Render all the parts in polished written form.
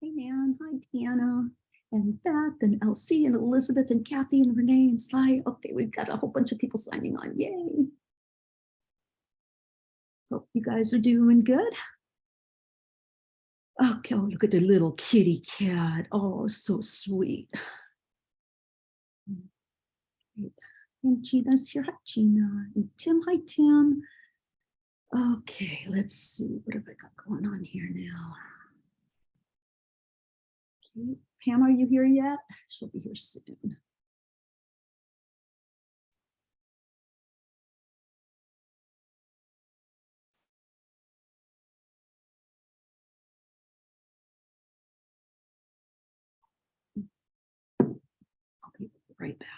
Hey, Nan. Hi, Deanna. And Beth and Elsie and Elizabeth and Kathy and Renee and Sly. Okay, we've got a whole bunch of people signing on. Yay. Hope you guys are doing good. Okay, oh, look at the little kitty cat. Oh, so sweet. And Gina's here. Hi, Gina. And Tim. Hi, Tim. Okay, let's see. What have I got going on here now? Okay. Pam, are you here yet? She'll be here soon. I'll be right back.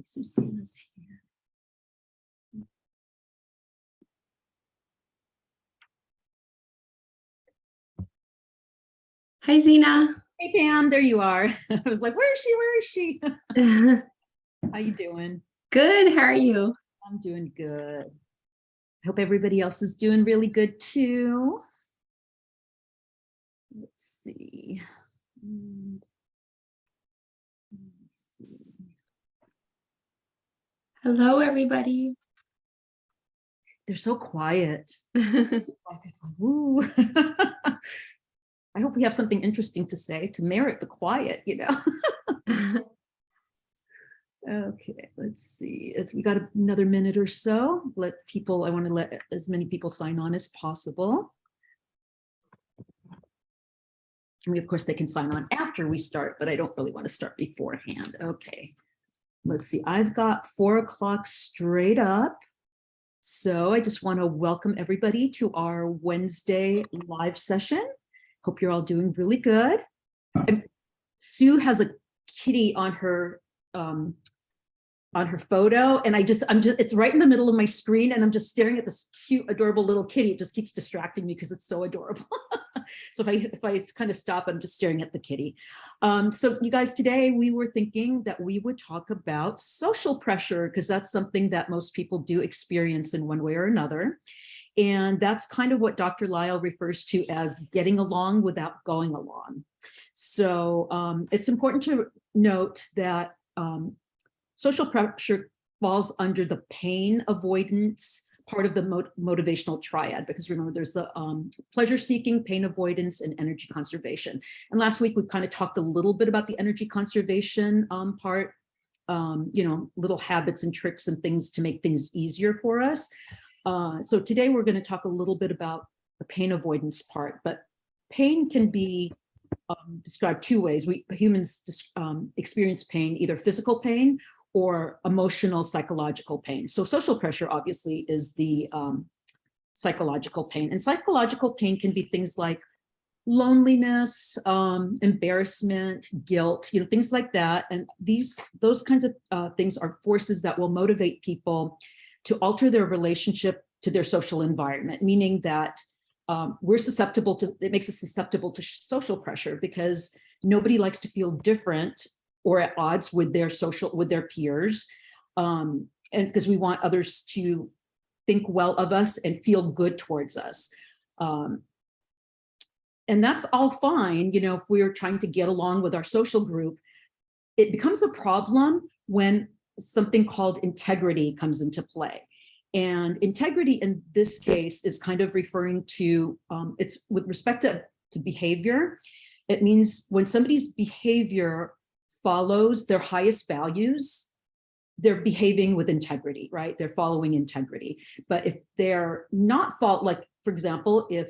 Susanna's here. Hi, Zena. Hey, Pam, there you are. I was like, where is she? Where is she? How you doing? Good. How are you? I'm doing good. I hope everybody else is doing really good too. Let's see. Let's see. Hello, everybody. They're so quiet. Like it's like, woo. I hope we have something interesting to say to merit the quiet, you know. Okay, let's see. We got another minute or so. I want to let as many people sign on as possible. And of course, they can sign on after we start, but I don't really want to start beforehand. Okay, let's see. I've got 4 o'clock straight up. So I just want to welcome everybody to our Wednesday live session. Hope you're all doing really good. Sue has a kitty on her photo, and it's right in the middle of my screen, and I'm just staring at this cute, adorable little kitty. It just keeps distracting me because it's so adorable. So if I kind of stop, I'm just staring at the kitty. So you guys, today we were thinking that we would talk about social pressure, because that's something that most people do experience in one way or another. And that's kind of what Dr. Lisle refers to as getting along without going along. So it's important to note that social pressure falls under the pain avoidance part of the motivational triad, because remember, there's the pleasure seeking, pain avoidance, and energy conservation. And last week we kind of talked a little bit about the energy conservation part, little habits and tricks and things to make things easier for us. So today we're going to talk a little bit about the pain avoidance part, but pain can be described two ways. Humans experience pain, either physical pain or emotional, psychological pain. So social pressure obviously is the psychological pain, and psychological pain can be things like loneliness, embarrassment, guilt, things like that. And those kinds of things are forces that will motivate people to alter their relationship to their social environment, meaning that it makes us susceptible to social pressure, because nobody likes to feel different or at odds with their peers. And because we want others to think well of us and feel good towards us. And that's all fine, if we're trying to get along with our social group. It becomes a problem when something called integrity comes into play. And integrity in this case is kind of referring to, it's with respect to behavior. It means when somebody's behavior follows their highest values, they're behaving with integrity, right? They're following integrity. But if they're not like, for example, if,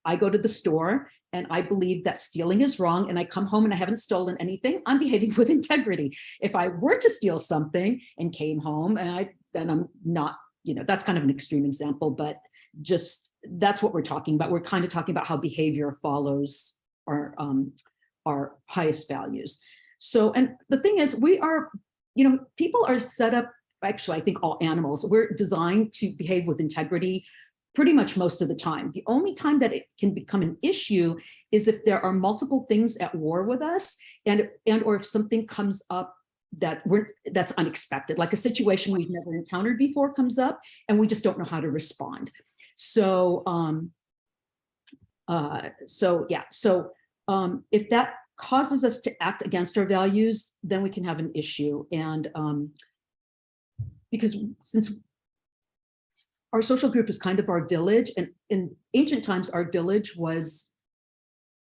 I go to the store and I believe that stealing is wrong and I come home and I haven't stolen anything, I'm behaving with integrity. If I were to steal something and came home then I'm not, that's kind of an extreme example, but just that's what we're talking about. We're kind of talking about how behavior follows our highest values. So, and the thing is, people are set up, actually, I think all animals, we're designed to behave with integrity pretty much most of the time. The only time that it can become an issue is if there are multiple things at war with us, and or if something comes up that's unexpected, like a situation we've never encountered before comes up and we just don't know how to respond. So if that causes us to act against our values, then we can have an issue. And because since our social group is kind of our village, and in ancient times, our village was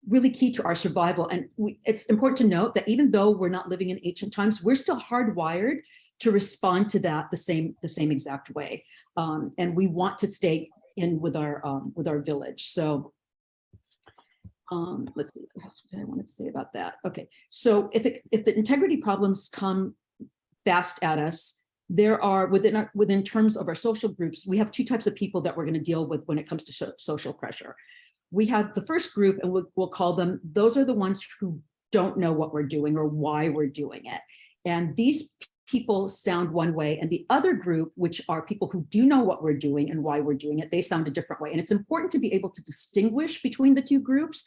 really key to our survival. And it's important to note that even though we're not living in ancient times, we're still hardwired to respond to that the same exact way. And we want to stay in with our village. So let's see, what else I wanted to say about that. Okay, so if the integrity problems come fast at us, there are within terms of our social groups, we have two types of people that we're going to deal with when it comes to social pressure. We have the first group, and we'll call them, those are the ones who don't know what we're doing or why we're doing it. And these people sound one way, and the other group, which are people who do know what we're doing and why we're doing it, they sound a different way. And it's important to be able to distinguish between the two groups,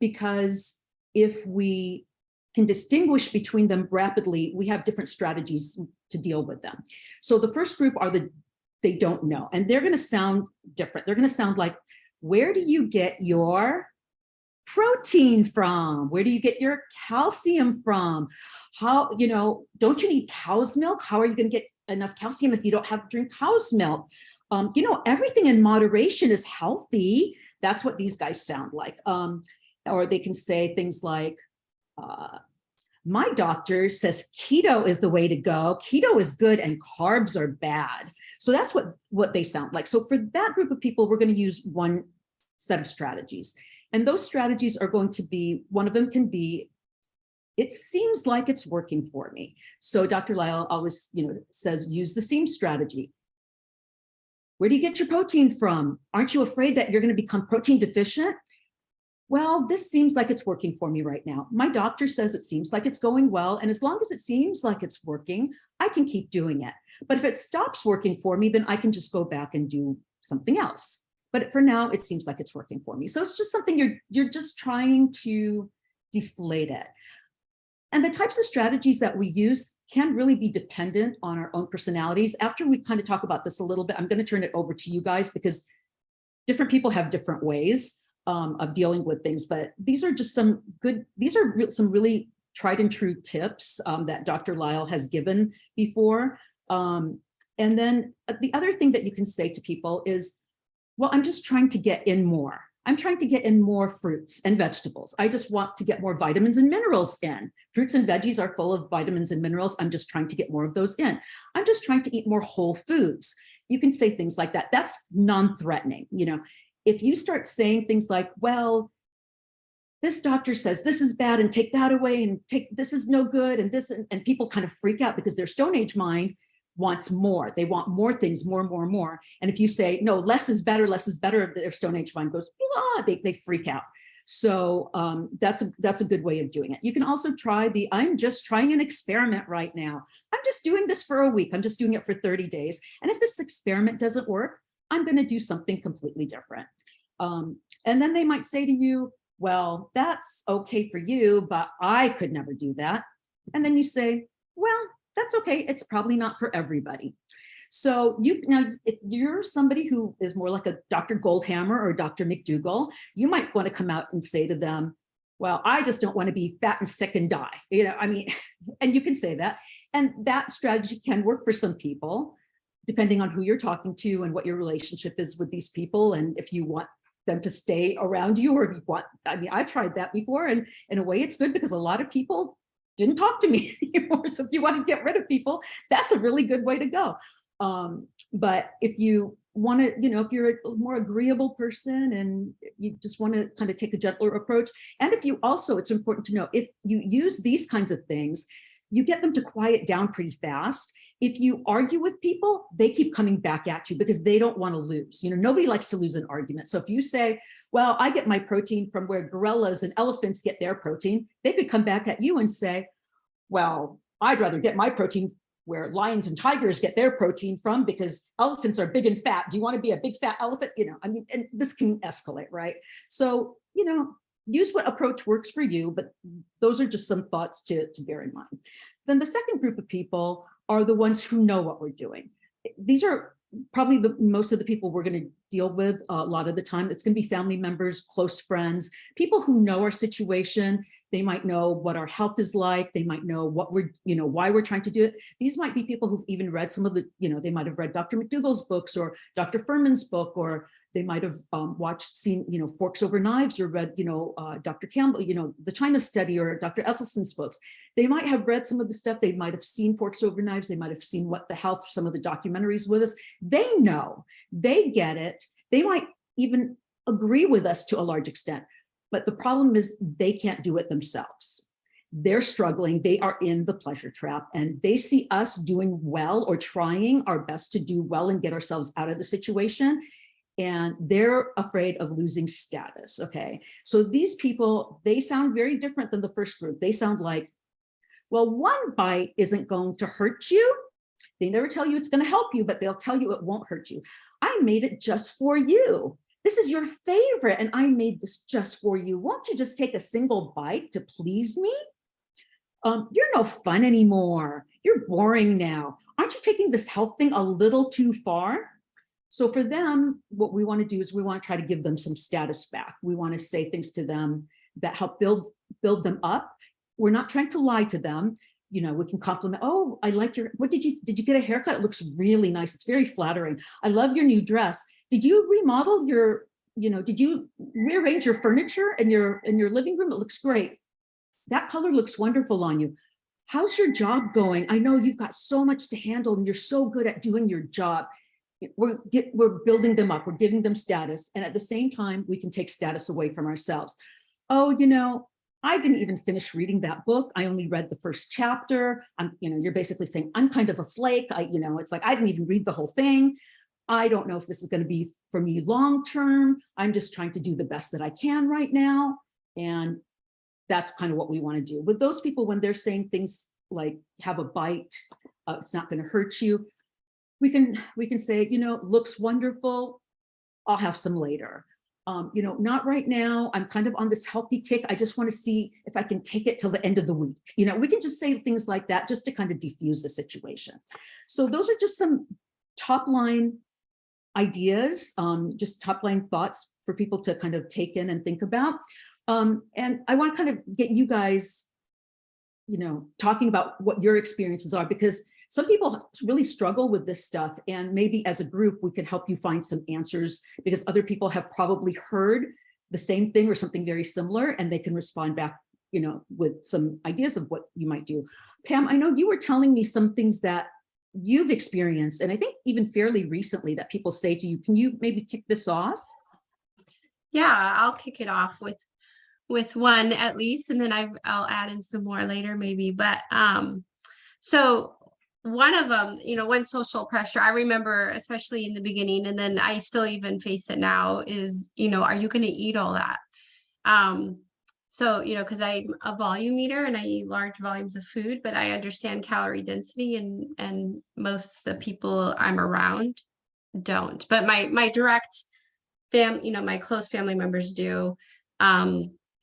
because if we can distinguish between them rapidly, we have different strategies to deal with them. So the first group are they don't know, and they're going to sound different. They're going to sound like, where do you get your protein from? Where do you get your calcium from? How, don't you need cow's milk? How are you going to get enough calcium if you don't drink cow's milk? Everything in moderation is healthy. That's what these guys sound like. Or they can say things like, my doctor says keto is the way to go. Keto is good and carbs are bad. So that's what they sound like. So for that group of people, we're going to use one set of strategies. And those strategies are going to be, one of them can be, it seems like it's working for me. So Dr. Lisle always, says, use the SEAM strategy. Where do you get your protein from? Aren't you afraid that you're going to become protein deficient? Well, this seems like it's working for me right now. My doctor says it seems like it's going well. And as long as it seems like it's working, I can keep doing it. But if it stops working for me, then I can just go back and do something else. but for now, it seems like it's working for me. So it's just something you're just trying to deflate it. And the types of strategies that we use can really be dependent on our own personalities. After we kind of talk about this a little bit, I'm going to turn it over to you guys because different people have different ways of dealing with things. But these are just some some really tried and true tips that Dr. Lisle has given before. And then the other thing that you can say to people is, well, I'm just trying to get in more. I'm trying to get in more fruits and vegetables. I just want to get more vitamins and minerals in. Fruits and veggies are full of vitamins and minerals. I'm just trying to get more of those in. I'm just trying to eat more whole foods. You can say things like that. That's non-threatening. You know, if you start saying things like, well, this doctor says this is bad and take that away and take this is no good and this, and people kind of freak out because their Stone Age mind wants more. They want more things, more and more and more. And if you say, no, less is better, their Stone Age mind goes, blah, they freak out. So that's a good way of doing it. You can also try I'm just trying an experiment right now. I'm just doing this for a week. I'm just doing it for 30 days. And if this experiment doesn't work, I'm going to do something completely different. And then they might say to you, well, that's okay for you, but I could never do that. And then you say, well, that's okay. It's probably not for everybody. So now, if you're somebody who is more like a Dr. Goldhammer or Dr. McDougall, you might want to come out and say to them, well, I just don't want to be fat and sick and die. You know, I mean, and you can say that. And that strategy can work for some people, depending on who you're talking to and what your relationship is with these people. And if you want them to stay around you, or if you want, I mean, I've tried that before. And in a way, it's good because a lot of people didn't talk to me anymore. So if you want to get rid of people, that's a really good way to go. But if you want to, you know, if you're a more agreeable person and you just want to kind of take a gentler approach, and if you also, it's important to know, if you use these kinds of things, you get them to quiet down pretty fast. If you argue with people, they keep coming back at you because they don't want to lose. You know, nobody likes to lose an argument. So if you say, well, I get my protein from where gorillas and elephants get their protein, they could come back at you and say, well, I'd rather get my protein where lions and tigers get their protein from because elephants are big and fat. Do you want to be a big fat elephant? You know, I mean, and this can escalate, right? So, you know, use what approach works for you, but those are just some thoughts to bear in mind. Then the second group of people are the ones who know what we're doing. These are probably most of the people we're going to deal with a lot of the time. It's going to be family members, close friends, people who know our situation. They might know what our health is like. They might know what we're, you know, why we're trying to do it. These might be people who've even read some of the, you know, they might have read Dr. McDougall's books or Dr. Furman's book, or they might have seen, you know, Forks Over Knives, or read, you know, Dr. Campbell, you know, the China Study, or Dr. Esselstyn's books. They might have read some of the stuff. They might have seen Forks Over Knives. They might have seen What the Health, some of the documentaries with us. They know, they get it. They might even agree with us to a large extent. But the problem is they can't do it themselves. They're struggling. They are in the pleasure trap, and they see us doing well or trying our best to do well and get ourselves out of the situation. And they're afraid of losing status. Okay. So these people, they sound very different than the first group. They sound like, well, one bite isn't going to hurt you. They never tell you it's going to help you, but they'll tell you it won't hurt you. I made it just for you. This is your favorite, and I made this just for you. Won't you just take a single bite to please me? You're no fun anymore. You're boring now. Aren't you taking this health thing a little too far? So for them, what we want to do is we want to try to give them some status back. We want to say things to them that help build them up. We're not trying to lie to them. You know, we can compliment, oh, I like did you get a haircut? It looks really nice. It's very flattering. I love your new dress. Did you remodel your, you know, did you rearrange your furniture in your living room? It looks great. That color looks wonderful on you. How's your job going? I know you've got so much to handle and you're so good at doing your job. We're building them up. We're giving them status. And at the same time, we can take status away from ourselves. Oh, you know, I didn't even finish reading that book. I only read the first chapter. You know, you're basically saying, I'm kind of a flake. You know, it's like, I didn't even read the whole thing. I don't know if this is going to be for me long-term. I'm just trying to do the best that I can right now. And that's kind of what we want to do. With those people, when they're saying things like, have a bite, it's not going to hurt you. We can say, you know, looks wonderful. I'll have some later. Not right now. I'm kind of on this healthy kick. I just want to see if I can take it till the end of the week. We can just say things like that just to kind of diffuse the situation. So those are just some top line ideas, just top line thoughts for people to kind of take in and think about. And I want to kind of get you guys, talking about what your experiences are, because some people really struggle with this stuff, and maybe as a group, we could help you find some answers, because other people have probably heard the same thing or something very similar, and they can respond back, with some ideas of what you might do. Pam, I know you were telling me some things that you've experienced, and I think even fairly recently, that people say to you. Can you maybe kick this off? Yeah, I'll kick it off with one at least, and then I'll add in some more later maybe. But so one of them, one social pressure I remember, especially in the beginning, and then I still even face it now, is, are you going to eat all that? So, because I'm a volume eater and I eat large volumes of food, but I understand calorie density, and most of the people I'm around don't. But my direct my close family members do,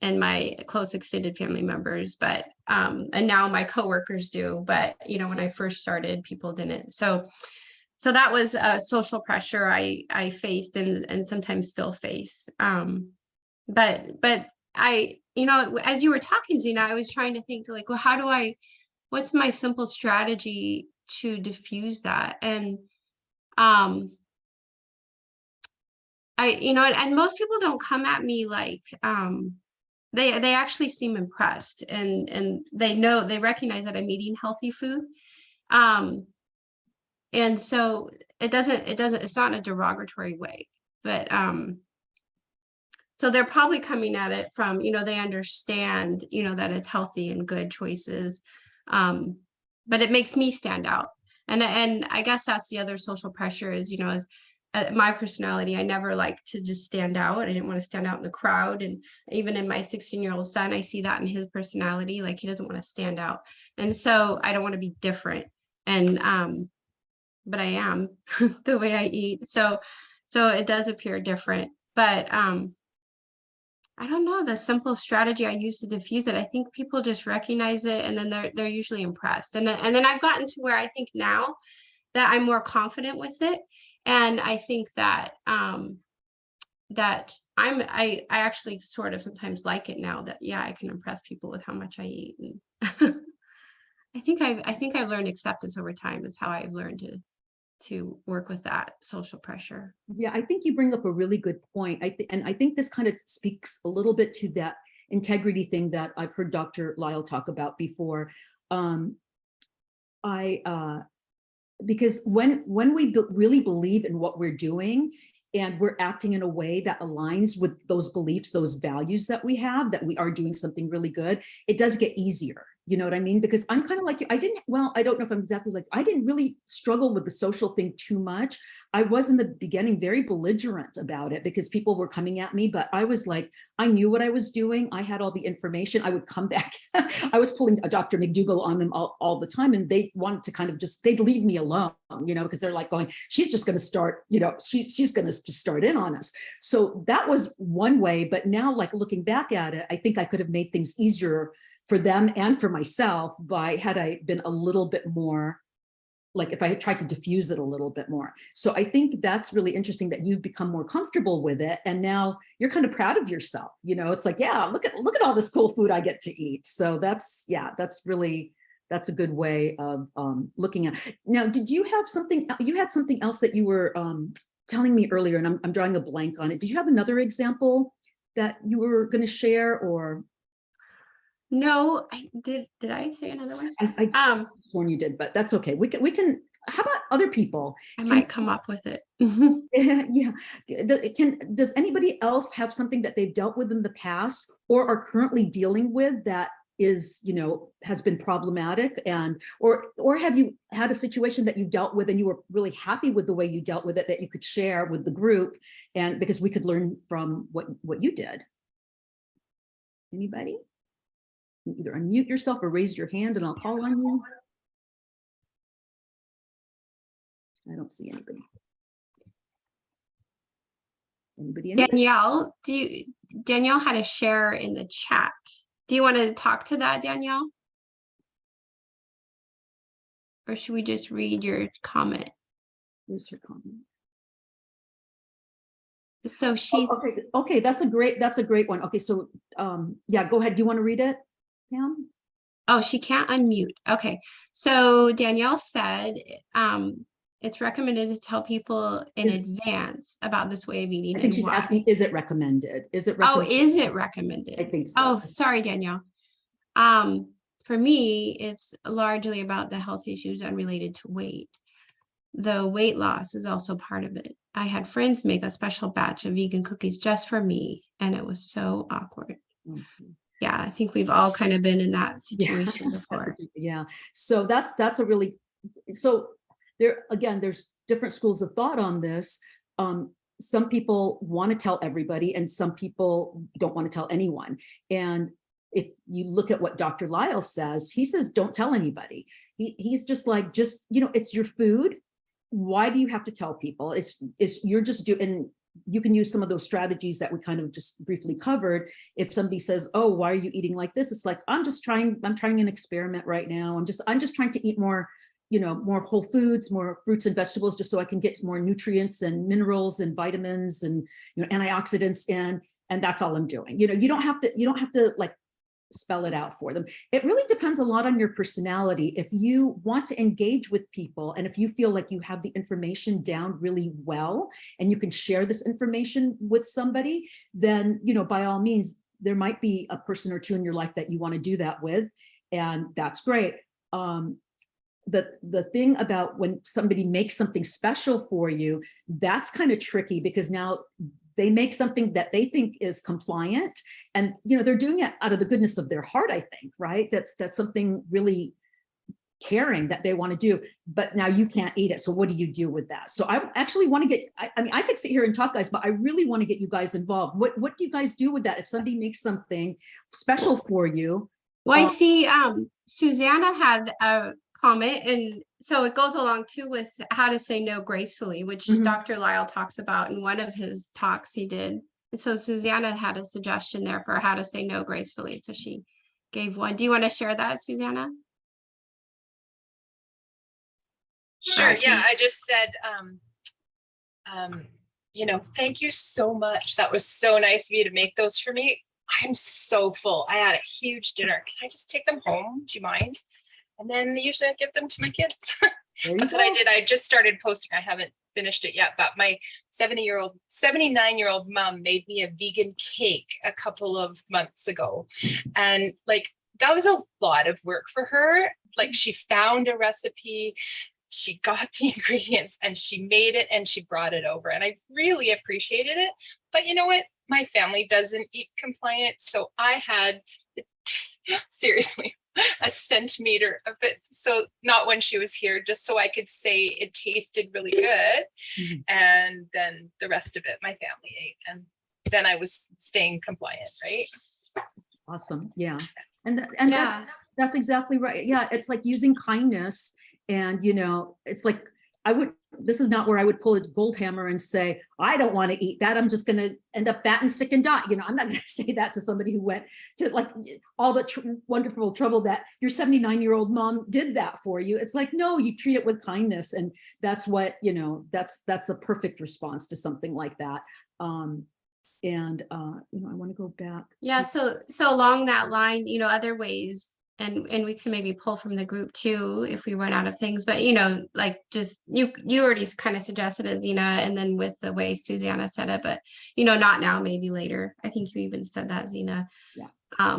and my close extended family members, but and now my coworkers do. But when I first started, people didn't. So that was a social pressure I faced, and sometimes still face. But I, as you were talking, Zena, I was trying to think, like, well, what's my simple strategy to diffuse that? And and most people don't come at me like, they actually seem impressed, and they recognize that I'm eating healthy food. And so it's not in a derogatory way, but so they're probably coming at it from, they understand, that it's healthy and good choices. But it makes me stand out. And I guess that's the other social pressure is, is my personality. I never like to just stand out. I didn't want to stand out in the crowd. And even in my 16-year-old son, I see that in his personality, like he doesn't want to stand out. And so I don't want to be different. And but I am the way I eat. So it does appear different. But I don't know, the simple strategy I use to diffuse it. I think people just recognize it, and then they're usually impressed. And then I've gotten to where I think now that I'm more confident with it. And I think that that I actually sort of sometimes like it now, that I can impress people with how much I eat. And I think I've learned acceptance over time. Is how I've learned to work with that social pressure. Yeah, I think you bring up a really good point. And I think this kind of speaks a little bit to that integrity thing that I've heard Dr. Lyle talk about before. Because when we really believe in what we're doing, and we're acting in a way that aligns with those beliefs, those values that we have, that we are doing something really good, it does get easier. You know what I mean? Because I'm kind of like you. I don't know if I'm exactly like, I didn't really struggle with the social thing too much. I was in the beginning very belligerent about it because people were coming at me, but I was like, I knew what I was doing. I had all the information. I would come back. I was pulling a Dr. McDougall on them all the time, and they wanted to kind of they'd leave me alone, because they're like going, she's just going to start, she's going to just start in on us. So that was one way. But now, like looking back at it, I think I could have made things easier for them and for myself had I been a little bit more, like if I had tried to diffuse it a little bit more. So I think that's really interesting that you've become more comfortable with it. And now you're kind of proud of yourself. It's like, yeah, look at all this cool food I get to eat. So that's a good way of looking at. Now, did you have something, you had something else that you were telling me earlier, and I'm drawing a blank on it. Did you have another example that you were going to share, or? No, I did. Did I say another one? I sworn you did, but that's okay. We can. How about other people? I might come up with it. Yeah. Does anybody else have something that they've dealt with in the past or are currently dealing with that is, has been problematic, or have you had a situation that you dealt with and you were really happy with the way you dealt with it, that you could share with the group, and because we could learn from what you did? Anybody? Either unmute yourself or raise your hand and I'll call on you. I don't see anybody. Anybody? Anybody? Danielle had a share in the chat. Do you want to talk to that, Danielle? Or should we just read your comment? Here's her comment. So she's Okay, that's a great one. Okay, so yeah, go ahead. Do you want to read it, Pam? Oh, she can't unmute. Okay. So Danielle said, it's recommended to tell people in advance about this way of eating. I think and she's why. asking, is it recommended? Is it Oh, recommended? is it recommended? I think so. Oh, sorry, Danielle. For me, it's largely about the health issues unrelated to weight. The weight loss is also part of it. I had friends make a special batch of vegan cookies just for me, and it was so awkward. Okay. Yeah, I think we've all kind of been in that situation Yeah. before. Yeah. So that's a really, so there, again, there's different schools of thought on this. Some people want to tell everybody and some people don't want to tell anyone. And if you look at what Dr. Lyle says, he says, don't tell anybody. He's just like, it's your food. Why do you have to tell people? You're just doing, you can use some of those strategies that we kind of just briefly covered. If somebody says, oh, why are you eating like this? It's like, I'm trying an experiment right now. I'm just trying to eat more, more whole foods, more fruits and vegetables, just so I can get more nutrients and minerals and vitamins and, antioxidants in, and that's all I'm doing. You don't have to like spell it out for them. It really depends a lot on your personality. If you want to engage with people and if you feel like you have the information down really well and you can share this information with somebody, then, by all means, there might be a person or two in your life that you want to do that with, and that's great. The thing about when somebody makes something special for you, that's kind of tricky because now they make something that they think is compliant and, they're doing it out of the goodness of their heart, I think, right? That's something really caring that they want to do, but now you can't eat it. So what do you do with that? So I actually want to get, I mean, I could sit here and talk, guys, but I really want to get you guys involved. What do you guys do with that? If somebody makes something special for you? Well, I see Susanna had a comment, and so it goes along too with how to say no gracefully, which Dr. Lyle talks about in one of his talks he did. And so Susanna had a suggestion there for how to say no gracefully. So she gave one. Do you want to share that, Susanna? Sure. Yeah, I just said, thank you so much. That was so nice of you to make those for me. I'm so full. I had a huge dinner. Can I just take them home? Do you mind? And then usually I give them to my kids. That's what I did. I just started posting. I haven't finished it yet, but my 79-year-old mom made me a vegan cake a couple of months ago. And that was a lot of work for her. She found a recipe, she got the ingredients and she made it and she brought it over. And I really appreciated it. But you know what? My family doesn't eat compliant. So I had seriously a centimeter of it. So not when she was here, just so I could say it tasted really good. And then the rest of it, my family ate. And then I was staying compliant, right? Awesome. Yeah. And that's exactly right. Yeah. It's like using kindness and, it's like, this is not where I would pull a gold hammer and say, I don't want to eat that. I'm just going to end up fat and sick and die. I'm not going to say that to somebody who went to all the wonderful trouble that your 79-year-old mom did that for you. It's like, no, you treat it with kindness. And that's what, that's the perfect response to something like that. I want to go back. Yeah. So along that line, other ways, and we can maybe pull from the group too, if we run out of things, but just you already kind of suggested it, Zena, and then with the way Susanna said it, but not now, maybe later. I think you even said that, Zena. Yeah.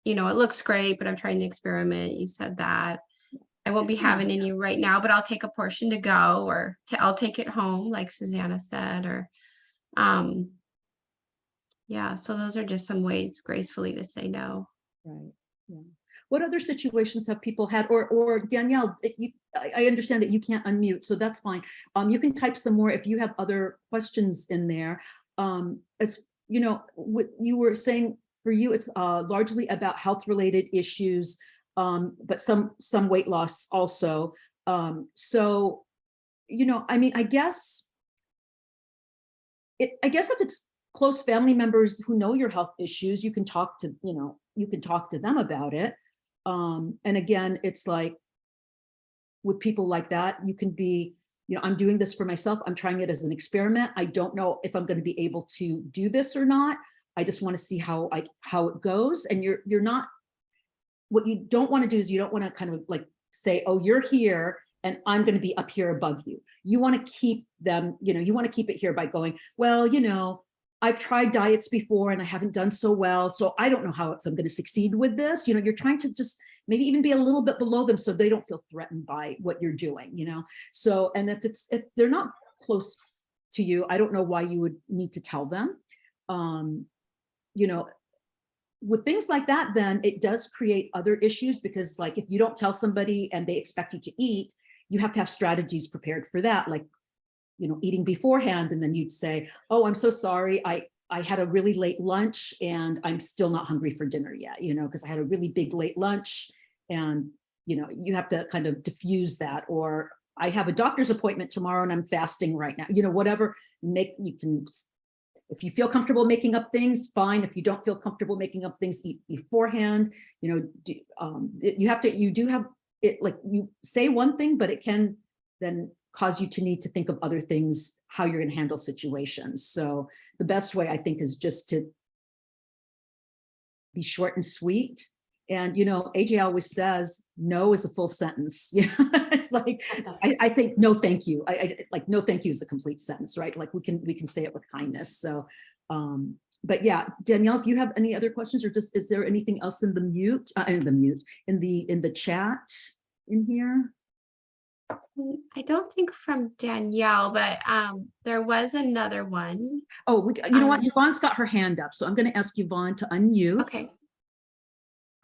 It looks great, but I'm trying to experiment. You said that. I won't be having any right now, but I'll take a portion to go, or I'll take it home, like Susanna said, or yeah. So those are just some ways gracefully to say no. Right. Yeah. What other situations have people had, or Danielle, I understand that you can't unmute, so that's fine. You can type some more if you have other questions in there. As what you were saying, for you, it's largely about health-related issues, but some weight loss also. I mean, I guess I guess if it's close family members who know your health issues, you can talk to, you can talk to them about it. And again, it's like with people like that, you can be, I'm doing this for myself. I'm trying it as an experiment. I don't know if I'm going to be able to do this or not. I just want to see how it goes. And you're not, what you don't want to do is you don't want to kind of like say, oh, you're here and I'm going to be up here above you. You want to keep them, you want to keep it here by going, well, I've tried diets before and I haven't done so well. So I don't know how if I'm going to succeed with this. You're trying to just maybe even be a little bit below them so they don't feel threatened by what you're doing, So, and if they're not close to you, I don't know why you would need to tell them. With things like that, then it does create other issues because like if you don't tell somebody and they expect you to eat, you have to have strategies prepared for that, like eating beforehand, and then you'd say, oh, I'm so sorry, I had a really late lunch and I'm still not hungry for dinner yet, because I had a really big late lunch, and you have to kind of diffuse that. Or I have a doctor's appointment tomorrow and I'm fasting right now, whatever. You can, if you feel comfortable making up things, fine. If you don't feel comfortable making up things, eat beforehand. You do have it, like you say one thing, but it can then cause you to need to think of other things, how you're going to handle situations. So the best way, I think, is just to be short and sweet. And, AJ always says, no is a full sentence. It's like, I think, no, thank you. I like, no, thank you is a complete sentence, right? Like we can say it with kindness. So, but yeah, Danielle, if you have any other questions, or just, is there anything else in in the chat in here? I don't think from Danielle, but there was another one. Oh, you know what? Yvonne's got her hand up. So I'm going to ask Yvonne to unmute. Okay.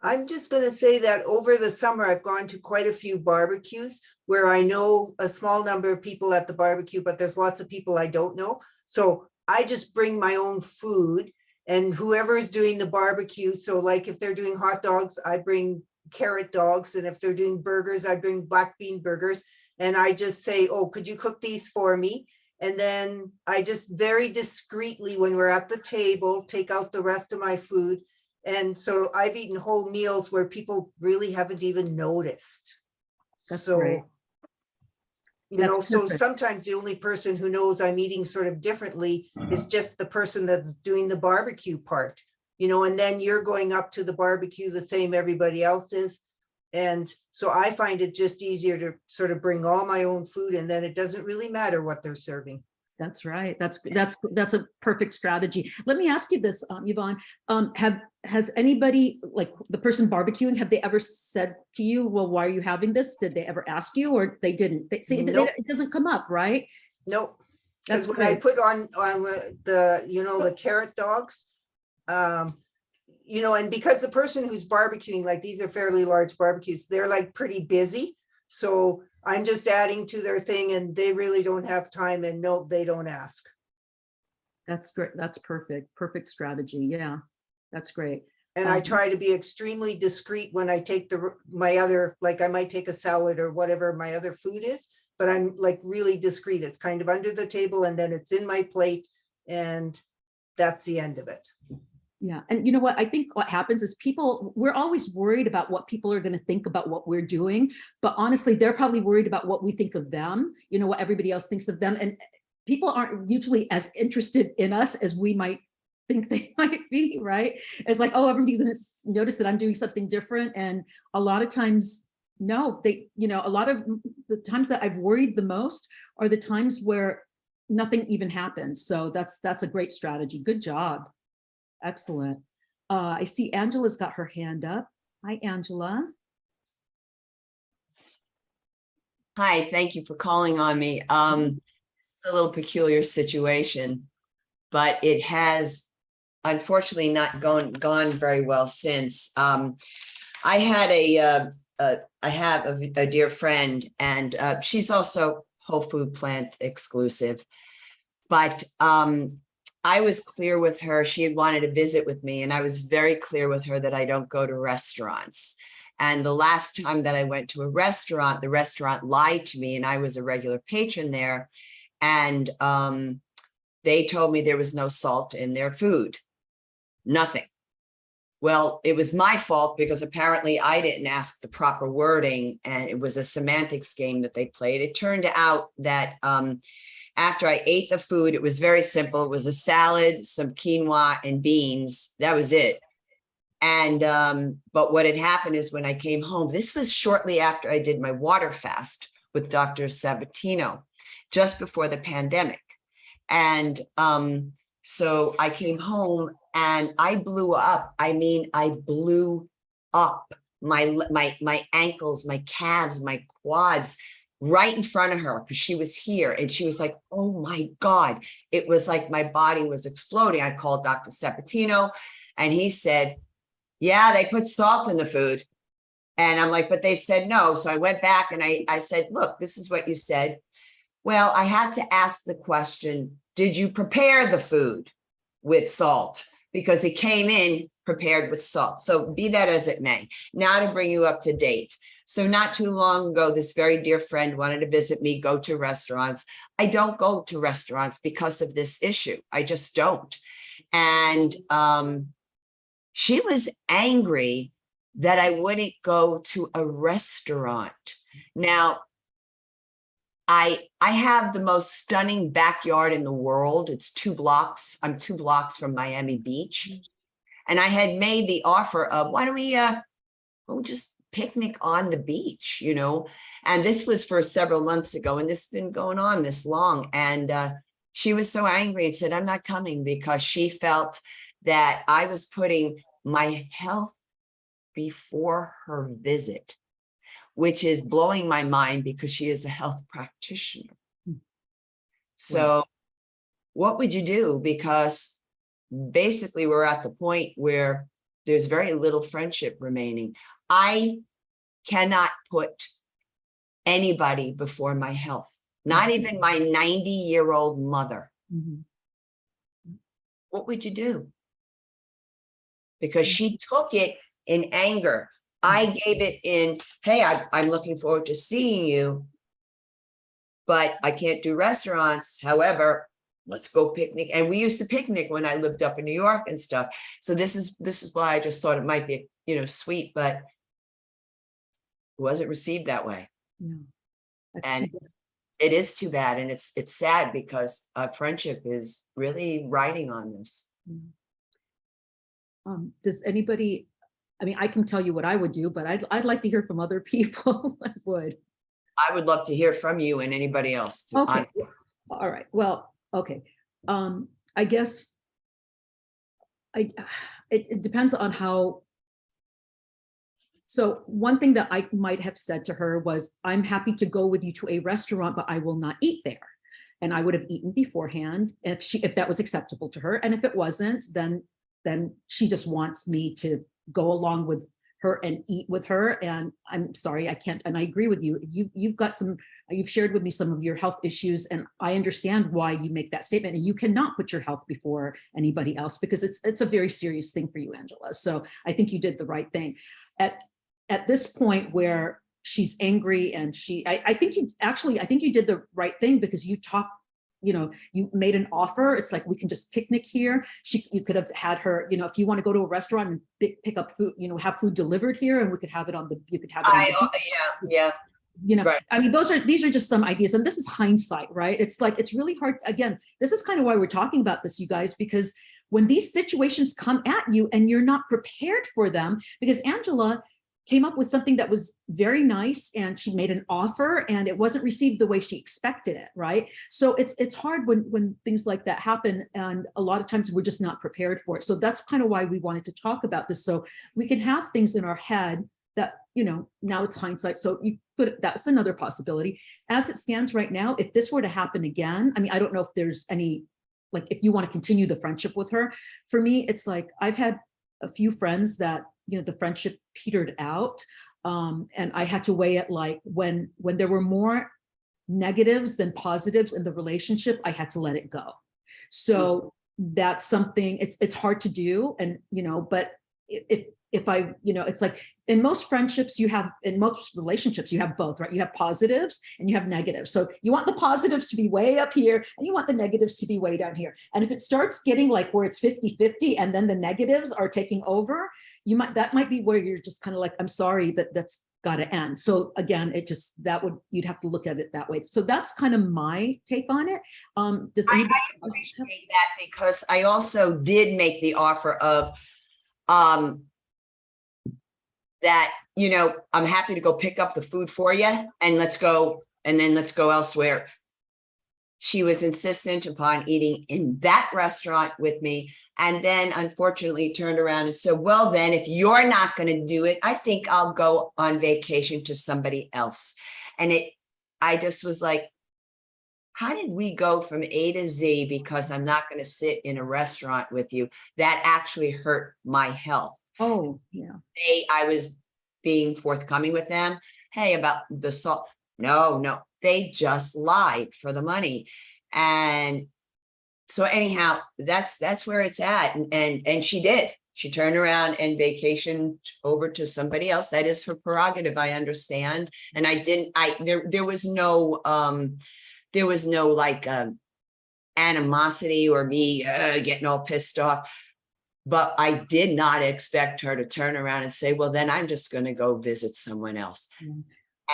I'm just going to say that over the summer, I've gone to quite a few barbecues where I know a small number of people at the barbecue, but there's lots of people I don't know. So I just bring my own food, and whoever is doing the barbecue. So like if they're doing hot dogs, I bring carrot dogs. And if they're doing burgers, I bring black bean burgers. And I just say, oh, could you cook these for me? And then I just very discreetly, when we're at the table, take out the rest of my food. And so I've eaten whole meals where people really haven't even noticed. That's So, great. That's so perfect. sometimes the only person who knows I'm eating sort of differently is just the person that's doing the barbecue part, and then you're going up to the barbecue the same everybody else is. And so I find it just easier to sort of bring all my own food, and then it doesn't really matter what they're serving. That's right. That's a perfect strategy. Let me ask you this, Yvonne. Has anybody, like the person barbecuing, have they ever said to you, well, why are you having this? Did they ever ask you, or they didn't? They say Nope. it doesn't come up, right? Nope. That's Because when I great. put on the carrot dogs, and because the person who's barbecuing, like these are fairly large barbecues, they're like pretty busy. So I'm just adding to their thing, and they really don't have time, and no, they don't ask. That's great. That's perfect. Perfect strategy. Yeah, that's great. And I try to be extremely discreet when I take my other, like I might take a salad or whatever my other food is, but I'm like really discreet. It's kind of under the table, and then it's in my plate, and that's the end of it. Yeah. And you know what? I think what happens is we're always worried about what people are going to think about what we're doing. But honestly, they're probably worried about what we think of them, what everybody else thinks of them. And people aren't usually as interested in us as we might think they might be, right? It's like, oh, everybody's going to notice that I'm doing something different. And a lot of times, no, a lot of the times that I've worried the most are the times where nothing even happens. So that's a great strategy. Good job. Excellent. I see Angela's got her hand up. Hi, Angela. Hi, thank you for calling on me. It's a little peculiar situation, but it has unfortunately not gone very well since. I had I have a dear friend, and she's also Whole Food Plant exclusive, but I was clear with her. She had wanted to visit with me, and I was very clear with her that I don't go to restaurants. And the last time that I went to a restaurant, the restaurant lied to me, and I was a regular patron there. And they told me there was no salt in their food. Nothing. Well, it was my fault because apparently I didn't ask the proper wording, and it was a semantics game that they played. It turned out that after I ate the food, it was very simple. It was a salad, some quinoa and beans. That was it. And but what had happened is when I came home, this was shortly after I did my water fast with Dr. Sabatino, just before the pandemic. And so I came home and I blew up. I mean, I blew up my ankles, my calves, my quads, right in front of her, because she was here and she was like, oh my God. It was like my body was exploding. I called Dr. Sabatino and he said, yeah, they put salt in the food. And I'm like, but they said no. So I went back and I said, look, this is what you said. Well, I had to ask the question, did you prepare the food with salt? Because it came in prepared with salt. So be that as it may. Now to bring you up to date. So not too long ago, this very dear friend wanted to visit me, go to restaurants. I don't go to restaurants because of this issue. I just don't. And she was angry that I wouldn't go to a restaurant. Now, I have the most stunning backyard in the world. It's 2 blocks. I'm 2 blocks from Miami Beach. And I had made the offer of, why don't we just picnic on the beach, you know? And this was for several months ago, and this has been going on this long. And she was so angry and said, I'm not coming, because she felt that I was putting my health before her visit, which is blowing my mind because she is a health practitioner. So what would you do? Because basically we're at the point where there's very little friendship remaining. I cannot put anybody before my health, not even my 90-year-old mother. What would you do? Because she took it in anger. I gave it in, hey, I'm looking forward to seeing you, but I can't do restaurants. However, let's go picnic. And we used to picnic when I lived up in New York and stuff. So this is why I just thought it might be, you know, sweet, but it wasn't received that way. Yeah. That's And too bad. it is too bad. And it's sad because friendship is really riding on this. Does anybody, I mean, I can tell you what I would do, but I'd like to hear from other people. I would. I would love to hear from you and anybody else. Okay. All right. Well, okay. I guess it depends on how. So one thing that I might have said to her was, I'm happy to go with you to a restaurant, but I will not eat there. And I would have eaten beforehand if that was acceptable to her. And if it wasn't, then she just wants me to go along with her and eat with her. And I'm sorry, I can't. And I agree with you. You've shared with me some of your health issues, and I understand why you make that statement. And you cannot put your health before anybody else, because it's a very serious thing for you, Angela. So I think you did the right thing. At this point where she's angry, and I think you did the right thing, because you made an offer. It's like, we can just picnic here. You could have had her, if you want to go to a restaurant and pick up food, have food delivered here, and we could have it on the, Yeah. Right. I mean, these are just some ideas, and this is hindsight, right? It's like, it's really hard. Again, this is kind of why we're talking about this, you guys, because when these situations come at you and you're not prepared for them, because Angela came up with something that was very nice, and she made an offer, and it wasn't received the way she expected it, right? So it's hard when things like that happen, and a lot of times we're just not prepared for it. So that's kind of why we wanted to talk about this, so we can have things in our head that, now it's hindsight. So that's another possibility. As it stands right now, if this were to happen again, I mean, I don't know if there's any, like, if you want to continue the friendship with her. For me, it's like, I've had a few friends that, the friendship petered out. And I had to weigh it, like, when there were more negatives than positives in the relationship, I had to let it go. So that's something, it's hard to do. And, but if if I, it's like in most friendships in most relationships, you have both, right? You have positives and you have negatives. So you want the positives to be way up here and you want the negatives to be way down here. And if it starts getting like where it's 50-50 and then the negatives are taking over, that might be where you're just kind of like, I'm sorry, but that's got to end. So again, you'd have to look at it that way. So that's kind of my take on it. Does I anybody else have- appreciate that because I also did make the offer of that, I'm happy to go pick up the food for you and let's go elsewhere. She was insistent upon eating in that restaurant with me. And then unfortunately turned around and said, well, then if you're not going to do it, I think I'll go on vacation to somebody else. And I just was like, how did we go from A to Z because I'm not going to sit in a restaurant with you? That actually hurt my health. Oh, yeah. I was being forthcoming with them. Hey, about the salt. No, they just lied for the money. And so anyhow, that's where it's at. And she did. She turned around and vacationed over to somebody else. That is her prerogative, I understand. And there was no like animosity or me getting all pissed off. But I did not expect her to turn around and say, well, then I'm just going to go visit someone else. Mm.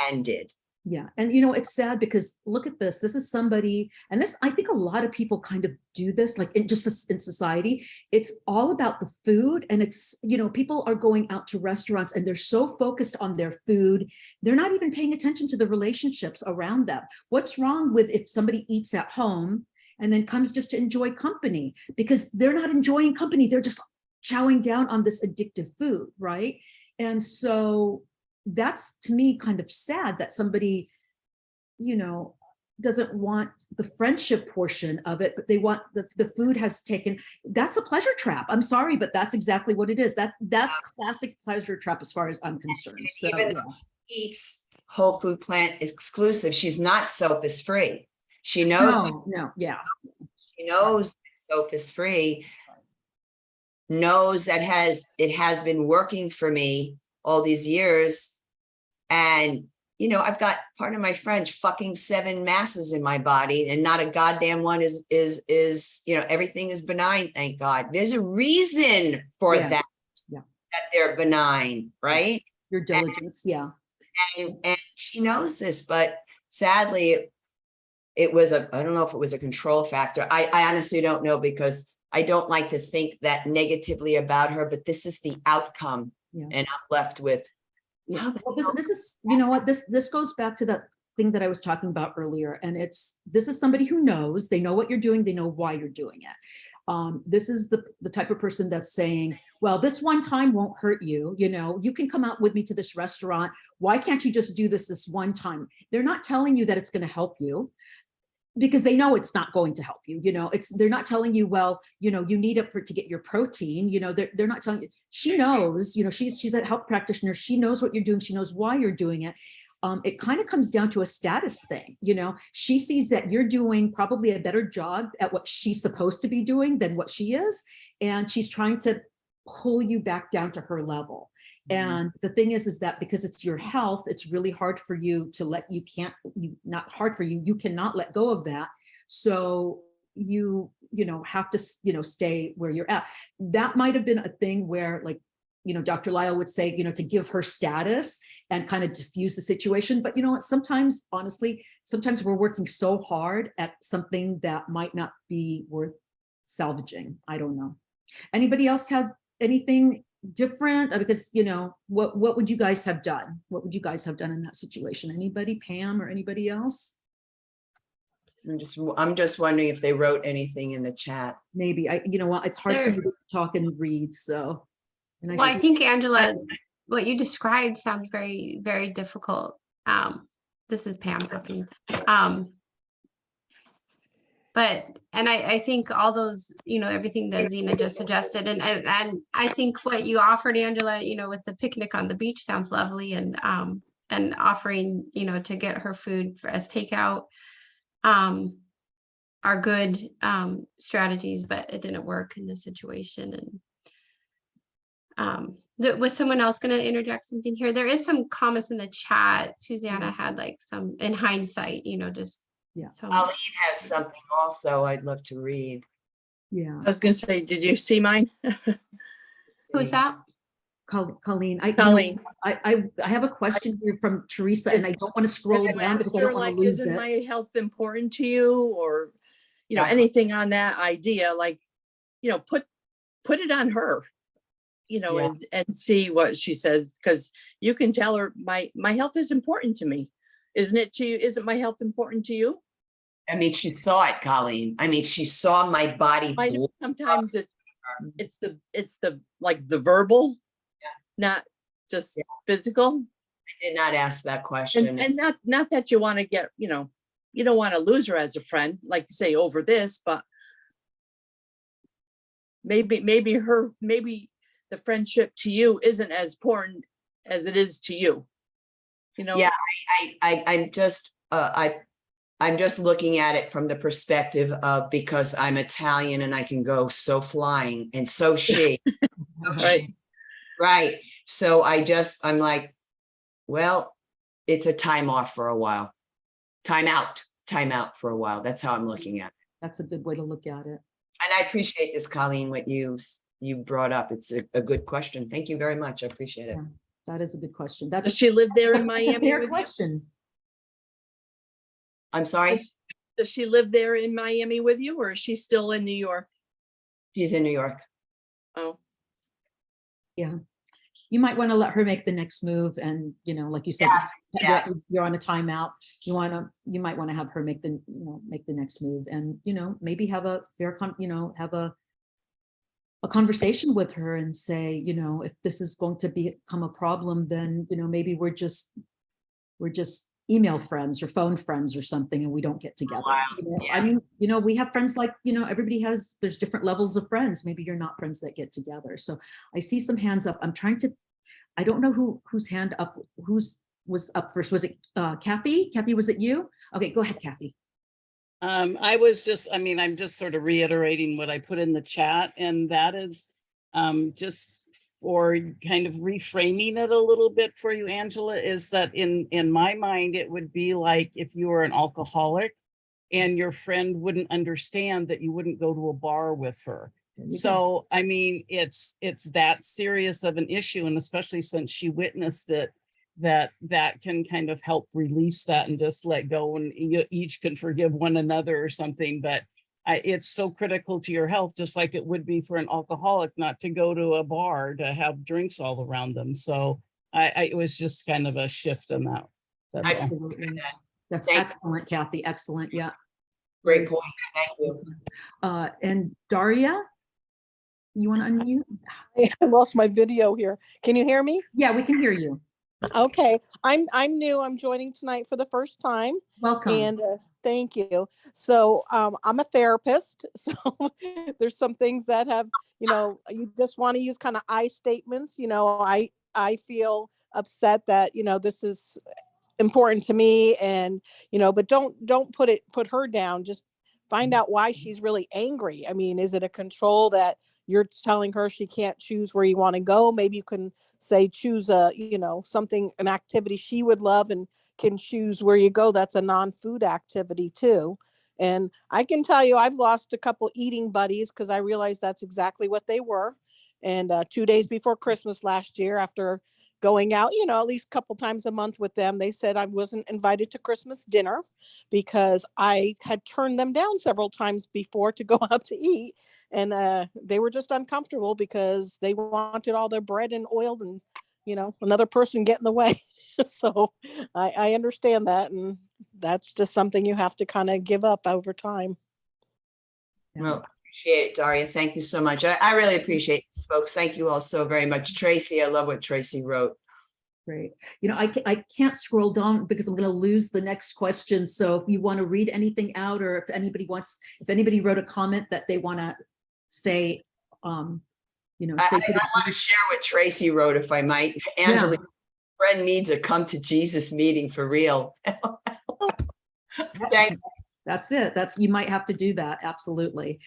And did. Yeah. And it's sad because look at this. This is somebody, and I think a lot of people kind of do this, like in society, it's all about the food. And it's, people are going out to restaurants and they're so focused on their food. They're not even paying attention to the relationships around them. What's wrong with if somebody eats at home and then comes just to enjoy company? Because they're not enjoying company. They're just chowing down on this addictive food, right? And so that's, to me, kind of sad that somebody, doesn't want the friendship portion of it, but they want the food has taken. That's a pleasure trap. I'm sorry, but that's exactly what it is. That's classic pleasure trap as far as I'm concerned. So Even yeah. Eats Whole Food Plant exclusive. She's not soap is free. She knows. No, yeah. She knows soap is free. Knows that it has been working for me all these years. And, I've got, pardon my French, fucking 7 masses in my body and not a goddamn one is, everything is benign. Thank God. There's a reason for Yeah. that, Yeah. that they're benign, right? Your diligence. Yeah. And she knows this, but sadly it was I don't know if it was a control factor. I honestly don't know because I don't like to think that negatively about her, but this is the outcome. Yeah. And I'm left with, Yeah. Well, this is, this goes back to that thing that I was talking about earlier. And this is somebody who knows, they know what you're doing. They know why you're doing it. This is the type of person that's saying, well, this one time won't hurt you. You can come out with me to this restaurant. Why can't you just do this one time? They're not telling you that it's going to help you, because they know it's not going to help you. They're not telling you, well, you need it to get your protein. They're not telling you. She knows, she's a health practitioner. She knows what you're doing. She knows why you're doing it. It kind of comes down to a status thing. She sees that you're doing probably a better job at what she's supposed to be doing than what she is. And she's trying to pull you back down to her level. And the thing is that because it's your health, it's really hard for you to not hard for you, you cannot let go of that. So you have to, stay where you're at. That might've been a thing where, like, Dr. Lyle would say, to give her status and kind of diffuse the situation. But sometimes, honestly, we're working so hard at something that might not be worth salvaging. I don't know. Anybody else have anything different? Because what would you guys have done? What would you guys have done in that situation? Anybody? Pam or anybody else? I'm just wondering if they wrote anything in the chat. Maybe it's hard for me to talk and read. So, and I think, Angela, what you described sounds very, very difficult. This is Pam talking. And I think all those, everything that Zena just suggested, and I think what you offered, Angela, with the picnic on the beach sounds lovely, and offering, to get her food as takeout, are good strategies, but it didn't work in this situation. And Was someone else going to interject something here? There is some comments in the chat. Susanna had like some in hindsight, just. Yeah. So Colleen has something also I'd love to read. Yeah. I was gonna say, did you see mine? who's that? Colleen, Colleen. I have a question here from Teresa, and I don't want to scroll Have I down because asked I her, don't want like, to lose isn't it. my health important to you, or, Yeah. anything on that idea, like, put it on her, Yeah. and see what she says, because you can tell her my health is important to me. Isn't it to you? Isn't my health important to you? I mean, she saw it, Colleen. I mean, she saw my body. I know sometimes it's the like the verbal, not just Yeah. physical. I did not ask that question. And not that you want to get, you don't want to lose her as a friend, like you say, over this, but maybe the friendship to you isn't as important as it is to you. Yeah, I'm just looking at it from the perspective of, because I'm Italian and I can go so flying, and so she. Right. Right. So I'm like, well, it's a time off for a while. Time out for a while. That's how I'm looking at it. That's a good way to look at it. And I appreciate this, Colleen, what you brought up. It's a good question. Thank you very much. I appreciate it. Yeah. That is a good question. Does That's she live there in that's a Miami fair with you? question. I'm sorry. Does she live there in Miami with you, or is she still in New York? She's in New York. Oh, You might want to let her make the next move, and like you said, Yeah. you're on a timeout. You might want to have her make the next move, and maybe have a fair have a conversation with her and say, if this is going to become a problem, then maybe we're just email friends or phone friends or something, and we don't get together. Wow. I mean, we have friends, like, everybody there's different levels of friends. Maybe you're not friends that get together. So I see some hands up. I don't know whose hand up, was up first. Was it Kathy? Kathy, was it you? Okay, go ahead, Kathy. I'm just sort of reiterating what I put in the chat, and that is just for kind of reframing it a little bit for you, Angela, is that in my mind, it would be like if you were an alcoholic and your friend wouldn't understand that you wouldn't go to a bar with her. So, I mean, it's that serious of an issue, and especially since she witnessed it, that can kind of help release that and just let go, and you each can forgive one another or something. But it's so critical to your health, just like it would be for an alcoholic not to go to a bar to have drinks all around them. So it was just kind of a shift in that. That's all. Absolutely. That's Thank you. excellent, Kathy. Excellent. Yeah. Great point. Thank you. And Daria, you want to unmute? I lost my video here. Can you hear me? Yeah, we can hear you. Okay, I'm new. I'm joining tonight for the first time, Welcome. and thank you. So I'm a therapist, so there's some things that have, you just want to use kind of I statements. I feel upset that this is important to me, and but don't put her down. Just find out why she's really angry. I mean, is it a control that you're telling her she can't choose where you want to go? Maybe you can say choose an activity she would love, and can choose where you go. That's a non-food activity too. And I can tell you, I've lost a couple eating buddies because I realized that's exactly what they were. And 2 days before Christmas last year, after going out, at least a couple times a month with them, they said I wasn't invited to Christmas dinner because I had turned them down several times before to go out to eat. And they were just uncomfortable because they wanted all their bread and oil, and another person get in the way. So I understand that, and that's just something you have to kind of give up over time. Well, appreciate it, Daria. Thank you so much. I really appreciate this, folks. Thank you all so very much. Tracy, I love what Tracy wrote. Great. I can't scroll down because I'm going to lose the next question. So if you want to read anything out, or if anybody wrote a comment that they want to say, I want to share what Tracy wrote, if I might. Angela, friend needs a come to Jesus meeting for real. Thank That's it. You might have to do that. Absolutely.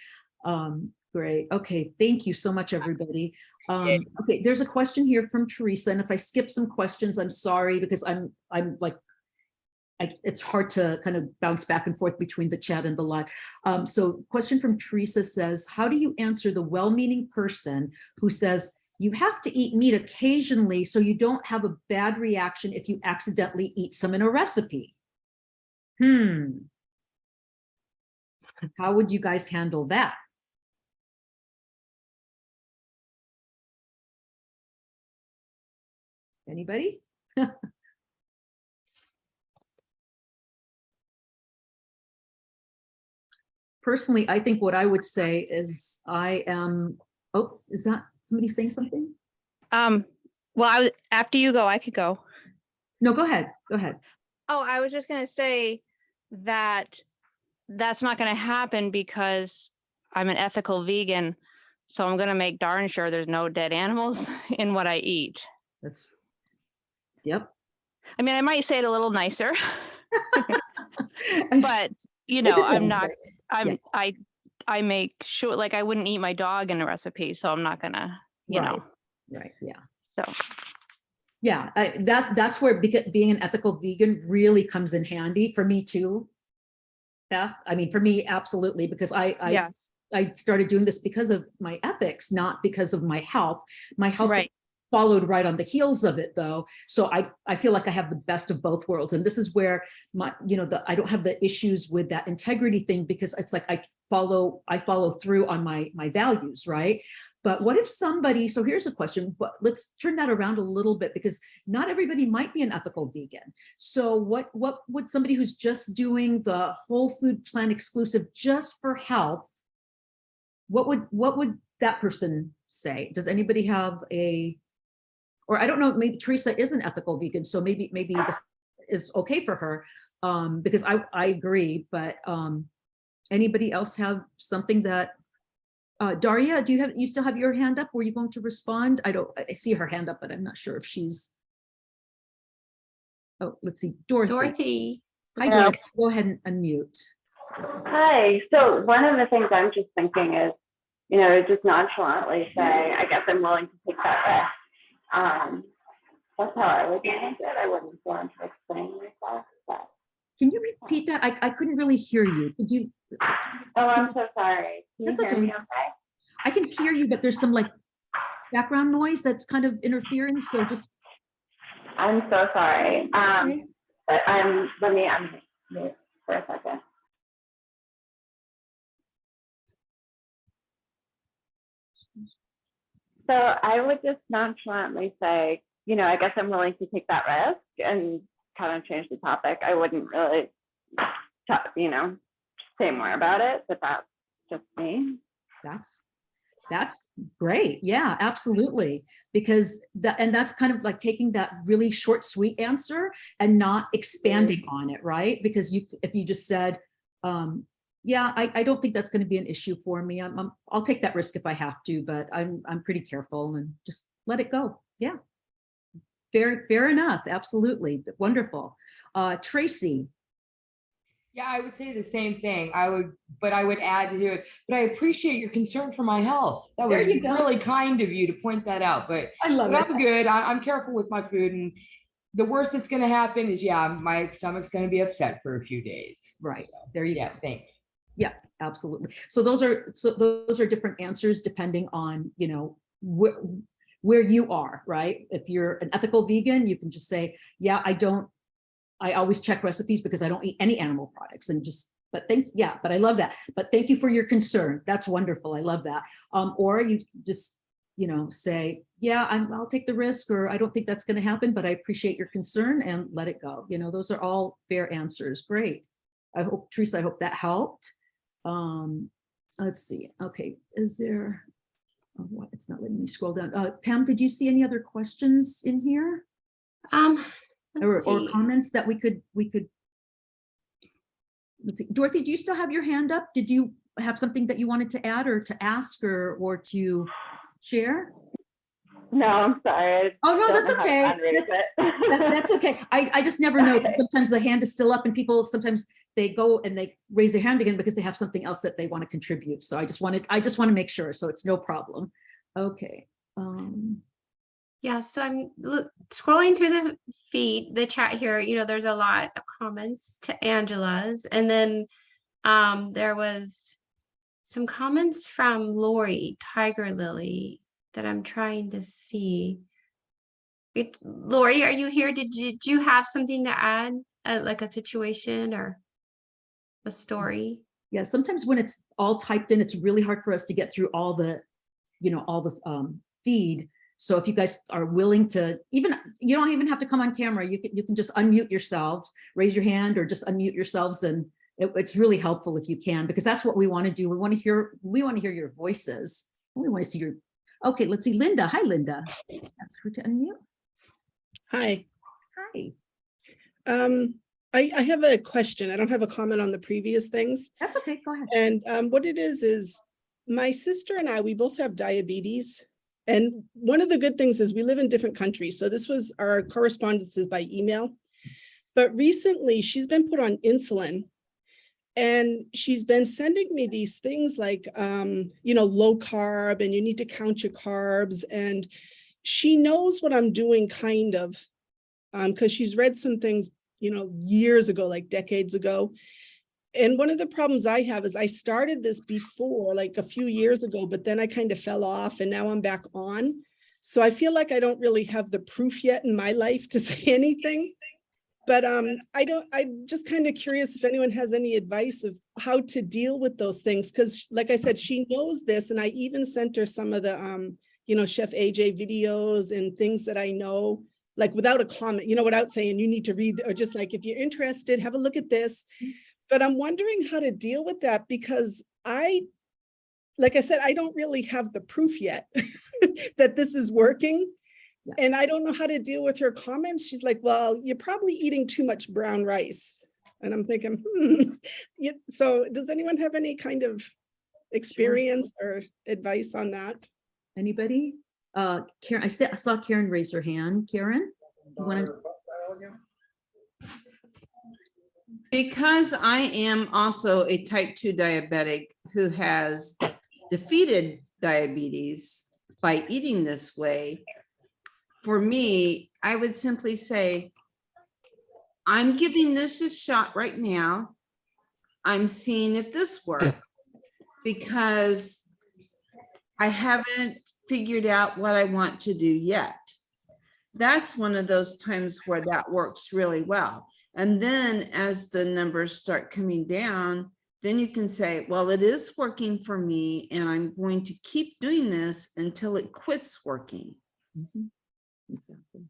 Great. Okay. Thank you so much, everybody. Okay, there's a question here from Teresa, and if I skip some questions, I'm sorry, because I'm like, it's hard to kind of bounce back and forth between the chat and the live. So question from Teresa says, how do you answer the well-meaning person who says, you have to eat meat occasionally so you don't have a bad reaction if you accidentally eat some in a recipe? How would you guys handle that? Anybody? Personally, I think what I would say is I am, oh, is that somebody saying something? Well, after you go, I could go. No, go ahead. Go ahead. Oh, I was just gonna say that that's not gonna happen because I'm an ethical vegan. So I'm gonna make darn sure there's no dead animals in what I eat. That's, yep. I mean, I might say it a little nicer, but you know, I'm not, I make sure, like, I wouldn't eat my dog in a recipe, so I'm not gonna, you know. Right, yeah. So. Yeah, that's where being an ethical vegan really comes in handy for me too, Beth. I mean, for me, absolutely, because Yes. I started doing this because of my ethics, not because of my health. My health Right. followed right on the heels of it though. So I feel like I have the best of both worlds. And this is where my, you know, I don't have the issues with that integrity thing, because it's like I follow through on my values, right? But what if somebody, so here's a question, but let's turn that around a little bit, because not everybody might be an ethical vegan. So what would somebody who's just doing the whole food plant exclusive just for health, what would that person say? Does anybody have a, or I don't know, maybe Teresa is an ethical vegan, so maybe this is okay for her, because I agree, but anybody else have something that, Daria, you still have your hand up? Were you going to respond? I see her hand up, but I'm not sure if she's, oh, let's see, Dorothy. Dorothy. Hi, Yeah. Dorothy. Go ahead and unmute. Hi. So one of the things I'm just thinking is, you know, just nonchalantly say, I guess I'm willing to take that risk. That's how I would manage it. I wouldn't want to explain myself. But... Can you repeat that? I couldn't really hear you. Could you? Oh, I'm so sorry. Can That's you hear okay. me okay? I can hear you, but there's some like background noise that's kind of interfering. So just. I'm so sorry. Okay. But let me unmute for a second. So I would just nonchalantly say, you know, I guess I'm willing to take that risk and kind of change the topic. I wouldn't really, you know, say more about it, but that's just me. That's great. Yeah, absolutely. Because that's kind of like taking that really short, sweet answer and not expanding on it, right? Because if you just said, yeah, I don't think that's going to be an issue for me. I'll take that risk if I have to, but I'm pretty careful and just let it go. Yeah. Fair enough. Absolutely. Wonderful. Tracy. Yeah, I would say the same thing. I would add to it, but I appreciate your concern for my health. That was really kind of you to point that out, but I love it. I'm good. I'm careful with my food, and the worst that's going to happen is, yeah, my stomach's going to be upset for a few days. Right. There you go. Thanks. Yeah, absolutely. So those are different answers depending on, you know, where you are, right? If you're an ethical vegan, you can just say, yeah, I always check recipes because I don't eat any animal products, and just, but I love that. But thank you for your concern. That's wonderful. I love that. Or you just, you know, say, yeah, I'll take the risk, or I don't think that's going to happen, but I appreciate your concern, and let it go. You know, those are all fair answers. Great. Teresa, I hope that helped. Let's see. Okay. Is there, oh, what? It's not letting me scroll down. Pam, did you see any other questions in here? Or comments that we could, let's see. Dorothy, do you still have your hand up? Did you have something that you wanted to add or to ask or to share? No, I'm sorry. Oh, no, that's okay. That's okay. I just never know. Sometimes the hand is still up and people, sometimes they go and they raise their hand again because they have something else that they want to contribute. So I just want to make sure. So it's no problem. Okay. Yeah, so I'm scrolling through the feed, the chat here, there's a lot of comments to Angela's, and then there was some comments from Lori Tiger Lily that I'm trying to see. Lori, are you here? Did you have something to add, like a situation or a story? Yeah, sometimes when it's all typed in, it's really hard for us to get through all the, feed. So if you guys are willing to, you don't even have to come on camera. You can just unmute yourselves, raise your hand, or just unmute yourselves, and it's really helpful if you can, because that's what we want to do. We want to hear your voices. We want to see your. Okay, let's see, Linda. Hi, Linda. Ask her to unmute. Hi. Hi. I have a question. I don't have a comment on the previous things. That's okay. Go ahead. And what it is my sister and I, we both have diabetes. And one of the good things is we live in different countries. So this was our correspondences by email. But recently she's been put on insulin. And she's been sending me these things like, low carb, and you need to count your carbs. And she knows what I'm doing, kind of, because she's read some things, years ago, like decades ago. And one of the problems I have is I started this before, like a few years ago, but then I kind of fell off and now I'm back on. So I feel like I don't really have the proof yet in my life to say anything. But I'm just kind of curious if anyone has any advice of how to deal with those things. Because like I said, she knows this, and I even sent her some of the, Chef AJ videos and things that I know, like without a comment, without saying you need to read, or just like, if you're interested, have a look at this. But I'm wondering how to deal with that, because like I said, I don't really have the proof yet that this is working. Yeah. And I don't know how to deal with her comments. She's like, well, you're probably eating too much brown rice. And I'm thinking, Yeah, so does anyone have any kind of experience or advice on that? Anybody? Karen, I saw Karen raise her hand. Karen, you want to? Because I am also a type 2 diabetic who has defeated diabetes by eating this way, for me, I would simply say, I'm giving this a shot right now. I'm seeing if this works, because I haven't figured out what I want to do yet. That's one of those times where that works really well. And then as the numbers start coming down, then you can say, well, it is working for me, and I'm going to keep doing this until it quits working. Mm-hmm. Exactly.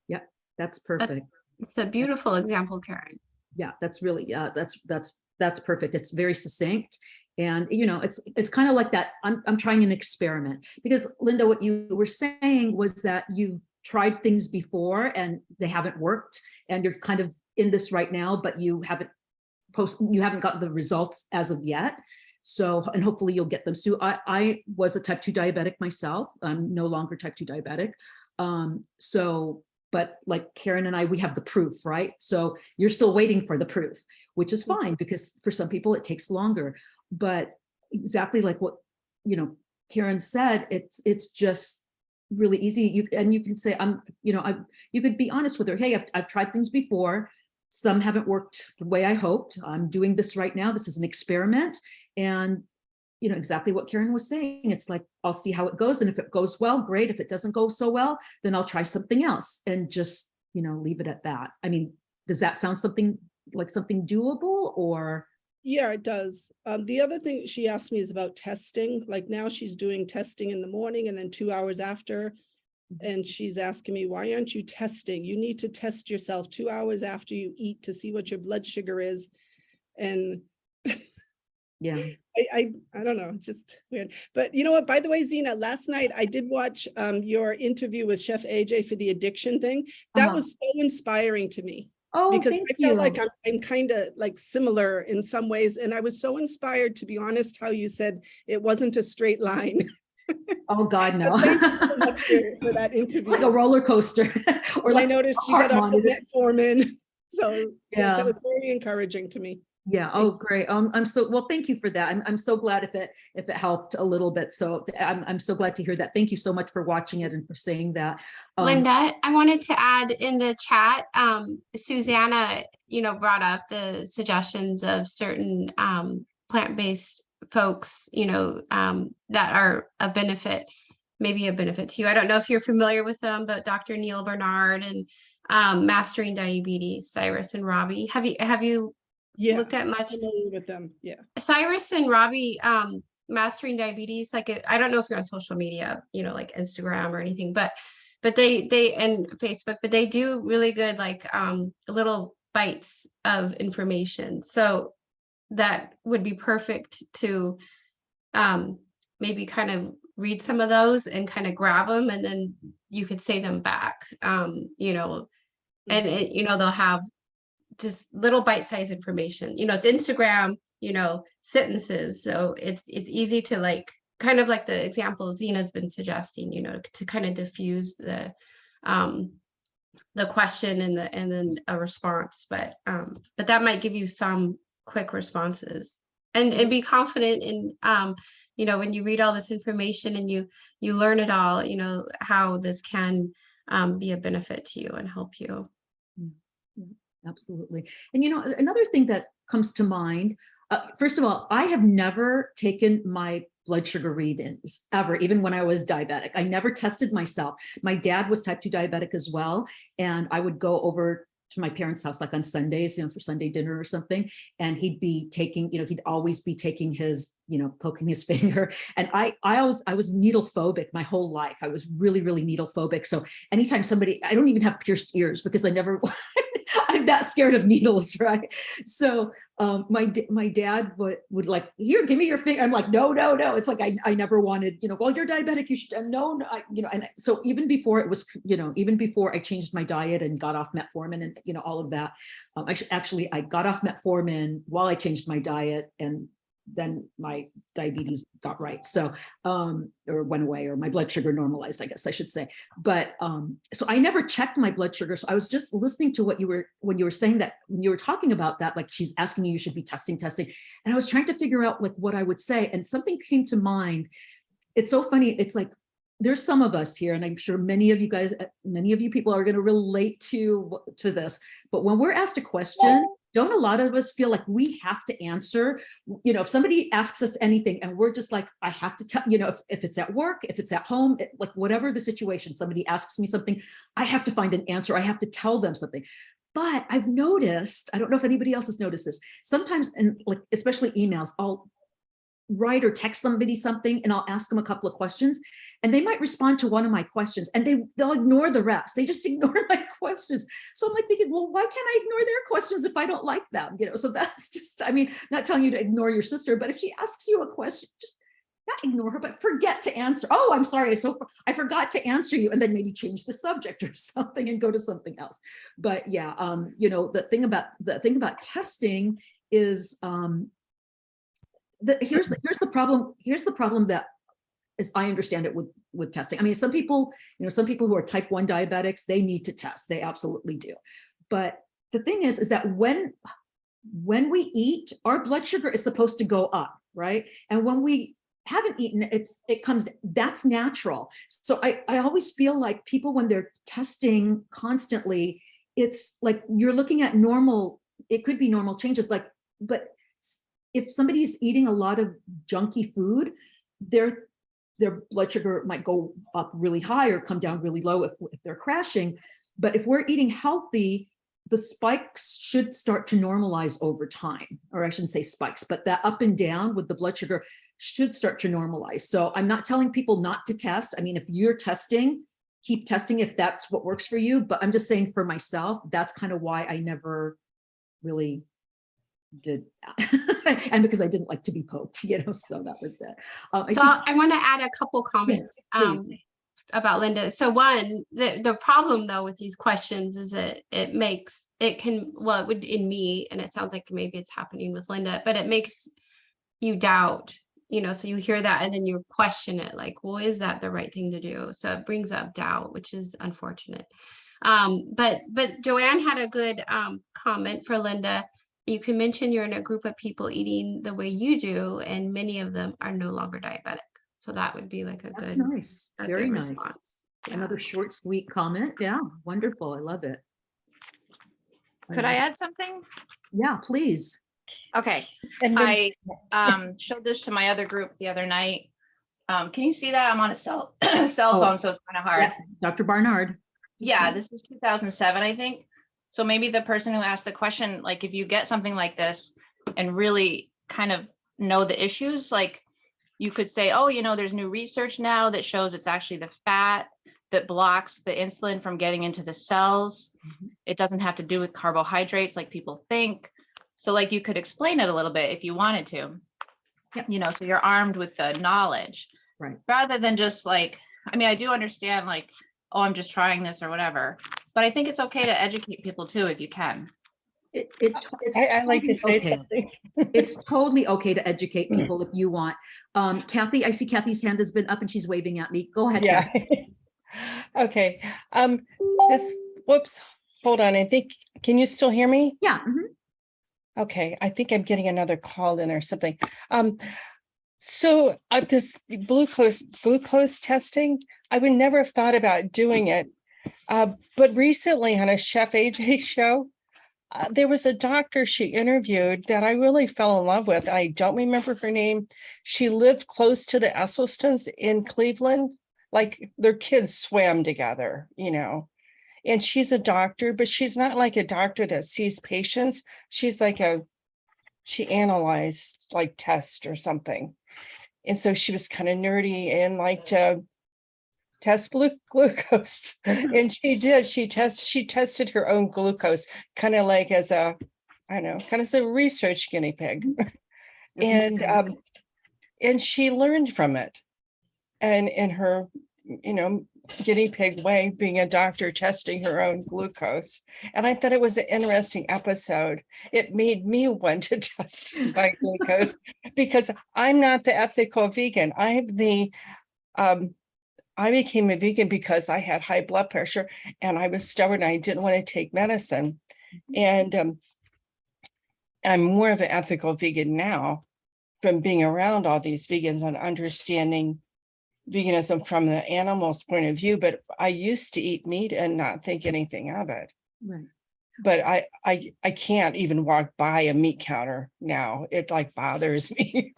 Yeah, that's perfect. It's a beautiful example, Karen. Yeah, that's really, that's perfect. It's very succinct. And, it's kind of like that. I'm trying an experiment, because Linda, what you were saying was that you've tried things before and they haven't worked, and you're kind of in this right now, but you haven't gotten the results as of yet. So, and hopefully you'll get them soon. I was a type 2 diabetic myself. I'm no longer type 2 diabetic. But like Karen and I, we have the proof, right? So you're still waiting for the proof, which is fine, because for some people it takes longer. But exactly like what, Karen said, it's just really easy. You can say, you could be honest with her. Hey, I've tried things before. Some haven't worked the way I hoped. I'm doing this right now. This is an experiment. And exactly what Karen was saying. It's like, I'll see how it goes. And if it goes well, great. If it doesn't go so well, then I'll try something else and just, leave it at that. I mean, does that sound something doable, or? Yeah, it does. The other thing she asked me is about testing. Like now she's doing testing in the morning and then 2 hours after. And she's asking me, why aren't you testing? You need to test yourself 2 hours after you eat to see what your blood sugar is. And yeah, I don't know, it's just weird. But you know what, by the way, Zena, last night I did watch your interview with Chef AJ for the addiction thing. That was so inspiring to me. Oh, because thank I felt you. like I'm kind of like similar in some ways. And I was so inspired, to be honest, how you said it wasn't a straight line. Oh God, no. Thank you so much for that interview. Like a roller coaster. Or I noticed you got off the metformin. So yes, Yeah. that was very encouraging to me. Yeah. Oh, great. I'm so, well, thank you for that. I'm so glad if it helped a little bit. So I'm so glad to hear that. Thank you so much for watching it and for saying that. Linda, I wanted to add in the chat, Susanna, brought up the suggestions of certain plant-based folks, that are a benefit, maybe a benefit to you. I don't know if you're familiar with them, but Dr. Neil Bernard and Mastering Diabetes, Cyrus and Robbie. Have you Yeah, looked at much? familiar with them. Yeah. Cyrus and Robbie, Mastering Diabetes, I don't know if you're on social media, like Instagram or anything, but they and Facebook, but they do really good, like little bites of information. So that would be perfect to maybe kind of read some of those and kind of grab them, and then you could say them back, and they'll have just little bite-sized information. It's Instagram, sentences. So it's easy to like, kind of like the example Zena's been suggesting, to kind of diffuse the question and then a response. But that might give you some quick responses, and be confident in, when you read all this information and you learn it all, how this can be a benefit to you and help you. Absolutely. And another thing that comes to mind, first of all, I have never taken my blood sugar readings ever, even when I was diabetic. I never tested myself. My dad was type 2 diabetic as well. And I would go over to my parents' house, like on Sundays, for Sunday dinner or something. And he'd be taking, he'd always be taking his, poking his finger. And I was needle phobic my whole life. I was really, really needle phobic. So anytime I don't even have pierced ears because I never, I'm that scared of needles, right? So my dad would like, here, give me your finger. I'm like, no. It's like, I never wanted, well, you're diabetic, you should, no, and so even before it was, even before I changed my diet and got off metformin and, all of that, I got off metformin while I changed my diet, and then my diabetes got right. So, or went away, or my blood sugar normalized, I guess I should say. But so I never checked my blood sugar. So I was just listening to when you were saying that, when you were talking about that, like she's asking you should be testing. And I was trying to figure out like what I would say. And something came to mind. It's so funny. It's like, there's some of us here, and I'm sure many of you people are going to relate to this. But when we're asked a question, don't a lot of us feel like we have to answer? If somebody asks us anything and we're just like, I have to tell, if it's at work, if it's at home, like whatever the situation, somebody asks me something, I have to find an answer. I have to tell them something. But I've noticed, I don't know if anybody else has noticed this, sometimes, and like, especially emails, I'll write or text somebody something and I'll ask them a couple of questions, and they might respond to one of my questions and they'll ignore the rest. They just ignore my questions. So I'm like thinking, well, why can't I ignore their questions if I don't like them? So that's just, not telling you to ignore your sister, but if she asks you a question, just not ignore her, but forget to answer. Oh, I'm sorry. I forgot to answer you, and then maybe change the subject or something and go to something else. But yeah, the thing about testing is, here's the problem that, as I understand it, with testing. Some people who are type 1 diabetics, they need to test. They absolutely do. But the thing is that when we eat, our blood sugar is supposed to go up, right? And when we haven't eaten, that's natural. So I always feel like people, when they're testing constantly, it's like you're looking at normal, it could be normal changes, but if somebody is eating a lot of junky food, their blood sugar might go up really high or come down really low if they're crashing. But if we're eating healthy, the spikes should start to normalize over time, or I shouldn't say spikes, but that up and down with the blood sugar should start to normalize. So I'm not telling people not to test. If you're testing, keep testing if that's what works for you. But I'm just saying for myself, that's kind of why I never really did that. And because I didn't like to be poked, so that was it. I want to add a couple comments about Linda. So one, the problem though with these questions is that it would in me, and it sounds like maybe it's happening with Linda, but it makes you doubt, so you hear that and then you question it, like, well, is that the right thing to do? So it brings up doubt, which is unfortunate. But Joanne had a good comment for Linda. you can mention you're in a group of people eating the way you do, and many of them are no longer diabetic. So that would be like a That's good, nice. a Very good nice. response. Yeah. Another short, sweet comment. Yeah, wonderful. I love it. Could I add something? Yeah, please. Okay, And then, I showed this to my other group the other night. Can you see that? I'm on a cell Oh, phone, so it's kind of hard. Yeah, Dr. Barnard. Yeah, this is 2007, I think. So maybe the person who asked the question, like if you get something like this and really kind of know the issues, like you could say, oh, you know, there's new research now that shows it's actually the fat that blocks the insulin from getting into the cells. It doesn't have to do with carbohydrates like people think. So like you could explain it a little bit if you wanted to, you know, so you're armed with the knowledge. Right. Rather than just like, I mean, I do understand like, oh, I'm just trying this or whatever, but I think it's okay to educate people too, if you can. It's I like to totally say okay. something. It's totally okay to educate people if you want. Kathy, I see Kathy's hand has been up and she's waving at me. Go ahead, Yeah. Kathy. Okay. Whoops, hold on. I think, can you still hear me? Yeah. Okay, I think I'm getting another call in or something. So this glucose testing, I would never have thought about doing it. But recently on a Chef AJ show, there was a doctor she interviewed that I really fell in love with. I don't remember her name. She lived close to the Esselstyns in Cleveland. Like their kids swam together, you know. And she's a doctor, but she's not like a doctor that sees patients. She's like she analyzed like tests or something. And so she was kind of nerdy and liked to test glucose. And she did, she tested her own glucose, kind of like as a, I don't know, kind of as a research guinea pig. And she learned from it. And in her, you know, guinea pig way, being a doctor testing her own glucose. And I thought it was an interesting episode. It made me want to test my glucose because I'm not the ethical vegan. I became a vegan because I had high blood pressure and I was stubborn. I didn't want to take medicine. And I'm more of an ethical vegan now from being around all these vegans and understanding veganism from the animal's point of view, but I used to eat meat and not think anything of it. Right. But I can't even walk by a meat counter now. It like bothers me.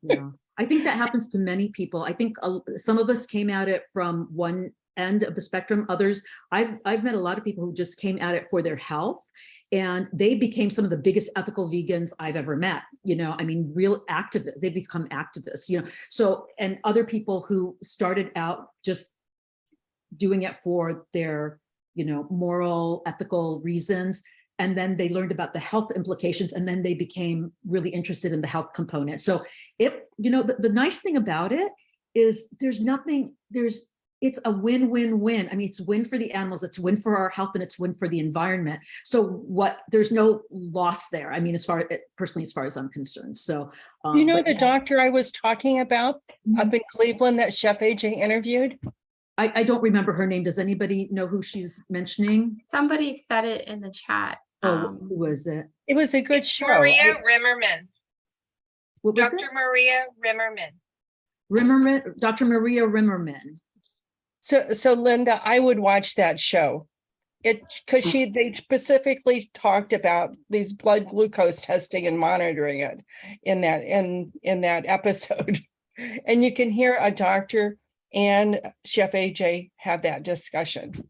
Yeah, I think that happens to many people. I think some of us came at it from one end of the spectrum. Others, I've met a lot of people who just came at it for their health. And they became some of the biggest ethical vegans I've ever met. You know, I mean, real activists, they become activists, you know. So, and other people who started out just doing it for their, you know, moral, ethical reasons. And then they learned about the health implications and then they became really interested in the health component. So you know, the nice thing about it is it's a win-win-win. I mean, it's win for the animals, it's win for our health, and it's win for the environment. So there's no loss there. I mean, personally, as far as I'm concerned. So, you know, the doctor I was talking about up in Cleveland that Chef AJ interviewed? I don't remember her name. Does anybody know who she's mentioning? Somebody said it in the chat. Who was it? It was a good show. Maria Rimmerman. What was Dr. Maria Rimmerman. Rimmerman, Dr. Maria Rimmerman. So Linda, I would watch that show. Because they specifically talked about these blood glucose testing and monitoring it in that episode. And you can hear a doctor and Chef AJ have that discussion.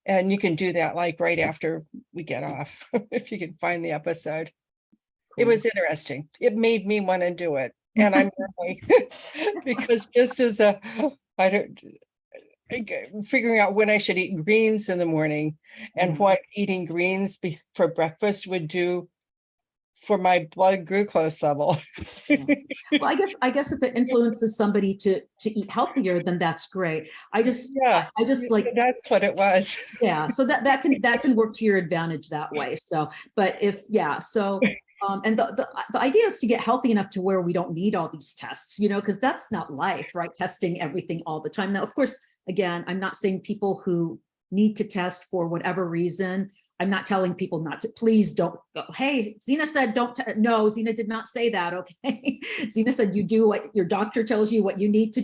And you can do that like right after we get off, if you can find the episode. It was interesting. It made me want to do it. And I'm really, because just as figuring out when I should eat greens in the morning and what eating greens for breakfast would do for my blood glucose level. Well, I guess if it influences somebody to eat healthier, then that's great. I just like, that's what it was. Yeah. So that can work to your advantage that way. So, but and the idea is to get healthy enough to where we don't need all these tests, you know, because that's not life, right? Testing everything all the time. Now, of course, again, I'm not saying people who need to test for whatever reason I'm not telling people not to, please don't go, hey, Zena said, don't, no, Zena did not say that, okay? Zena said, you do what your doctor tells you, what you need to,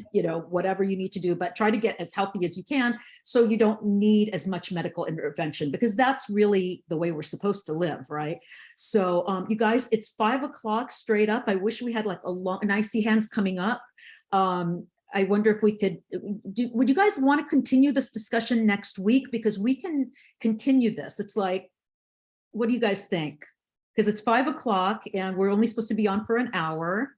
whatever you need to do, but try to get as healthy as you can so you don't need as much medical intervention, because that's really the way we're supposed to live, right? So you guys, it's 5 o'clock straight up. I wish we had like and I see hands coming up. I wonder if we could, would you guys want to continue this discussion next week? Because we can continue this. It's like, what do you guys think? Because it's 5 o'clock and we're only supposed to be on for an hour.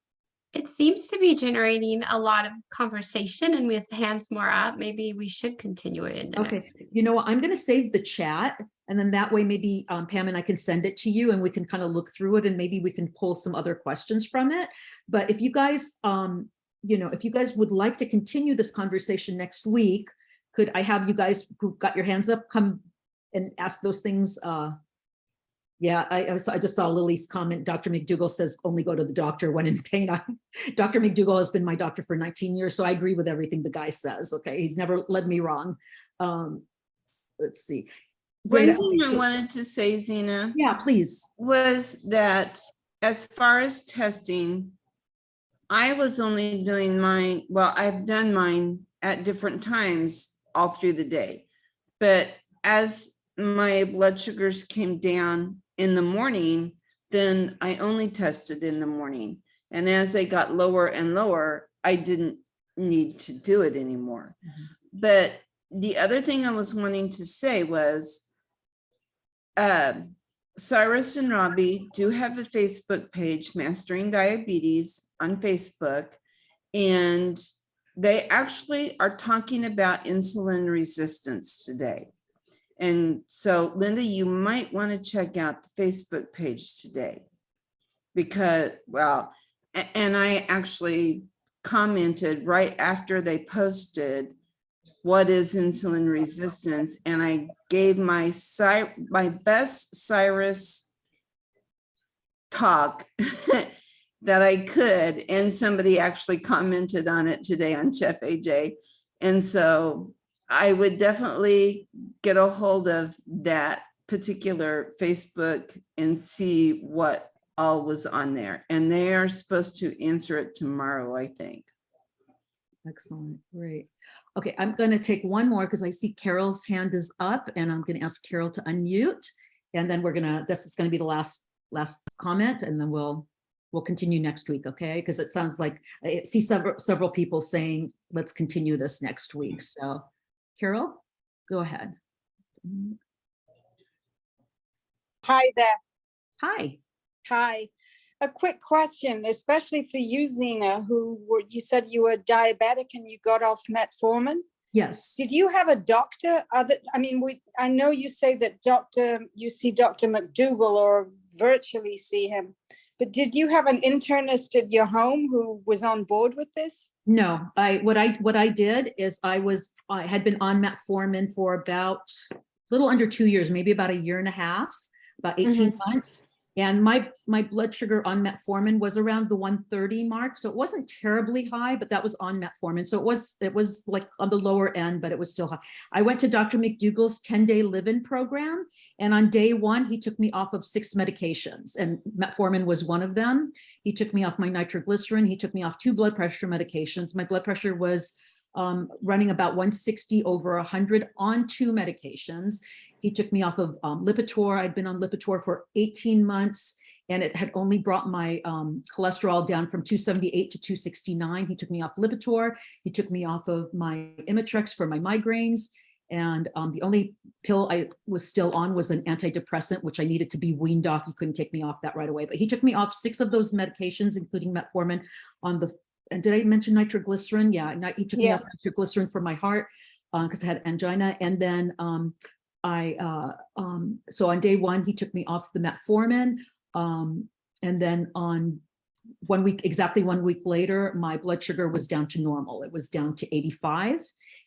It seems to be generating a lot of conversation, and with hands more up, maybe we should continue it in the Okay, next week. you know what, I'm going to save the chat, and then that way maybe Pam and I can send it to you and we can kind of look through it, and maybe we can pull some other questions from it. But if you guys, if you guys would like to continue this conversation next week, could I have you guys who got your hands up come and ask those things? Yeah, I just saw Lily's comment. Dr. McDougall says only go to the doctor when in pain. Dr. McDougall has been my doctor for 19 years, so I agree with everything the guy says. Okay, he's never led me wrong. Let's see. One thing I wanted to say, Zena. Yeah, please. Was that as far as testing, I was only doing mine, well, I've done mine at different times all through the day. But as my blood sugars came down in the morning, then I only tested in the morning. And as they got lower and lower, I didn't need to do it anymore. But the other thing I was wanting to say was, Cyrus and Robbie do have a Facebook page, Mastering Diabetes on Facebook, and they actually are talking about insulin resistance today. And so, Linda, you might want to check out the Facebook page today, because, well, and I actually commented right after they posted what is insulin resistance, and I gave my best Cyrus talk that I could, and somebody actually commented on it today on Chef AJ. And so I would definitely get a hold of that particular Facebook and see what all was on there. And they are supposed to answer it tomorrow, I think. Excellent, great. Okay, I'm going to take one more because I see Carol's hand is up, and I'm going to ask Carol to unmute, and then this is going to be the last comment, and then we'll continue next week, okay? Because it sounds like I see several people saying let's continue this next week. So, Carol, go ahead. Hi there. Hi. Hi. A quick question, especially for you, Zena, you said you were diabetic and you got off metformin. Yes. Did you have a doctor? I know you say that you see Dr. McDougall or virtually see him, but did you have an internist at your home who was on board with this? No, what I did is I had been on metformin for about a little under 2 years, maybe about a year and a half, about 18 months. And my blood sugar on metformin was around the 130 mark. So it wasn't terribly high, but that was on metformin. So it was like on the lower end, but it was still high. I went to Dr. McDougall's 10-day live-in program. And on day 1, he took me off of 6 medications, and metformin was one of them. He took me off my nitroglycerin. He took me off 2 blood pressure medications. My blood pressure was running about 160 over 100 on 2 medications. He took me off of Lipitor. I'd been on Lipitor for 18 months, and it had only brought my cholesterol down from 278 to 269. He took me off Lipitor. He took me off of my Imitrex for my migraines. And the only pill I was still on was an antidepressant, which I needed to be weaned off. He couldn't take me off that right away. But he took me off 6 of those medications, including metformin. And did I mention nitroglycerin? Yeah, he took me off nitroglycerin for my heart because I had angina. And then so on day 1, he took me off the metformin. And then on exactly 1 week later, my blood sugar was down to normal. It was down to 85.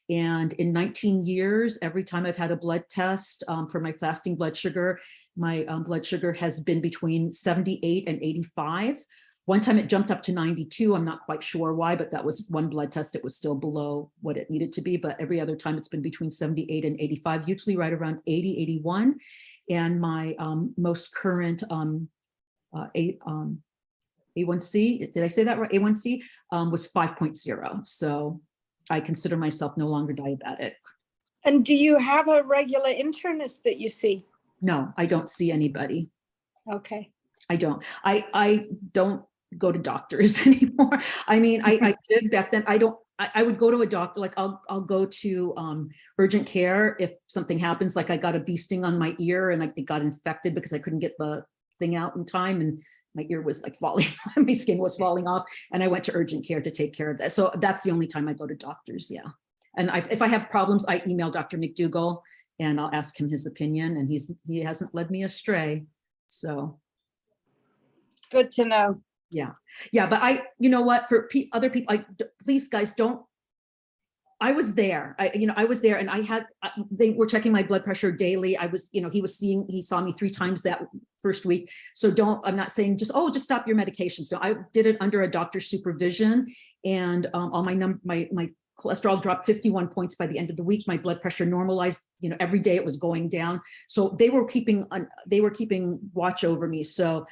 And in 19 years, every time I've had a blood test for my fasting blood sugar, my blood sugar has been between 78 and 85. One time it jumped up to 92. I'm not quite sure why, but that was one blood test. It was still below what it needed to be. But every other time it's been between 78 and 85, usually right around 80, 81. and my most current A1C, did I say that right? A1C was 5.0. So I consider myself no longer diabetic. And do you have a regular internist that you see? No, I don't see anybody. Okay. I don't. I don't go to doctors anymore. I mean, I did back then. I would go to a doctor, like I'll go to urgent care if something happens, like I got a bee sting on my ear and it got infected because I couldn't get the thing out in time, and my ear was like falling, my skin was falling off, and I went to urgent care to take care of that. So that's the only time I go to doctors, yeah. And if I have problems, I email Dr. McDougall and I'll ask him his opinion, and he hasn't led me astray, so. Good to know. Yeah, yeah, but you know what, for other people, please guys, don't, I was there, I was there, and they were checking my blood pressure daily. I was, he saw me 3 times that first week. So I'm not saying just stop your medications. No, I did it under a doctor's supervision, and all my cholesterol dropped 51 points by the end of the week. My blood pressure normalized, every day it was going down. So they were keeping watch over me. So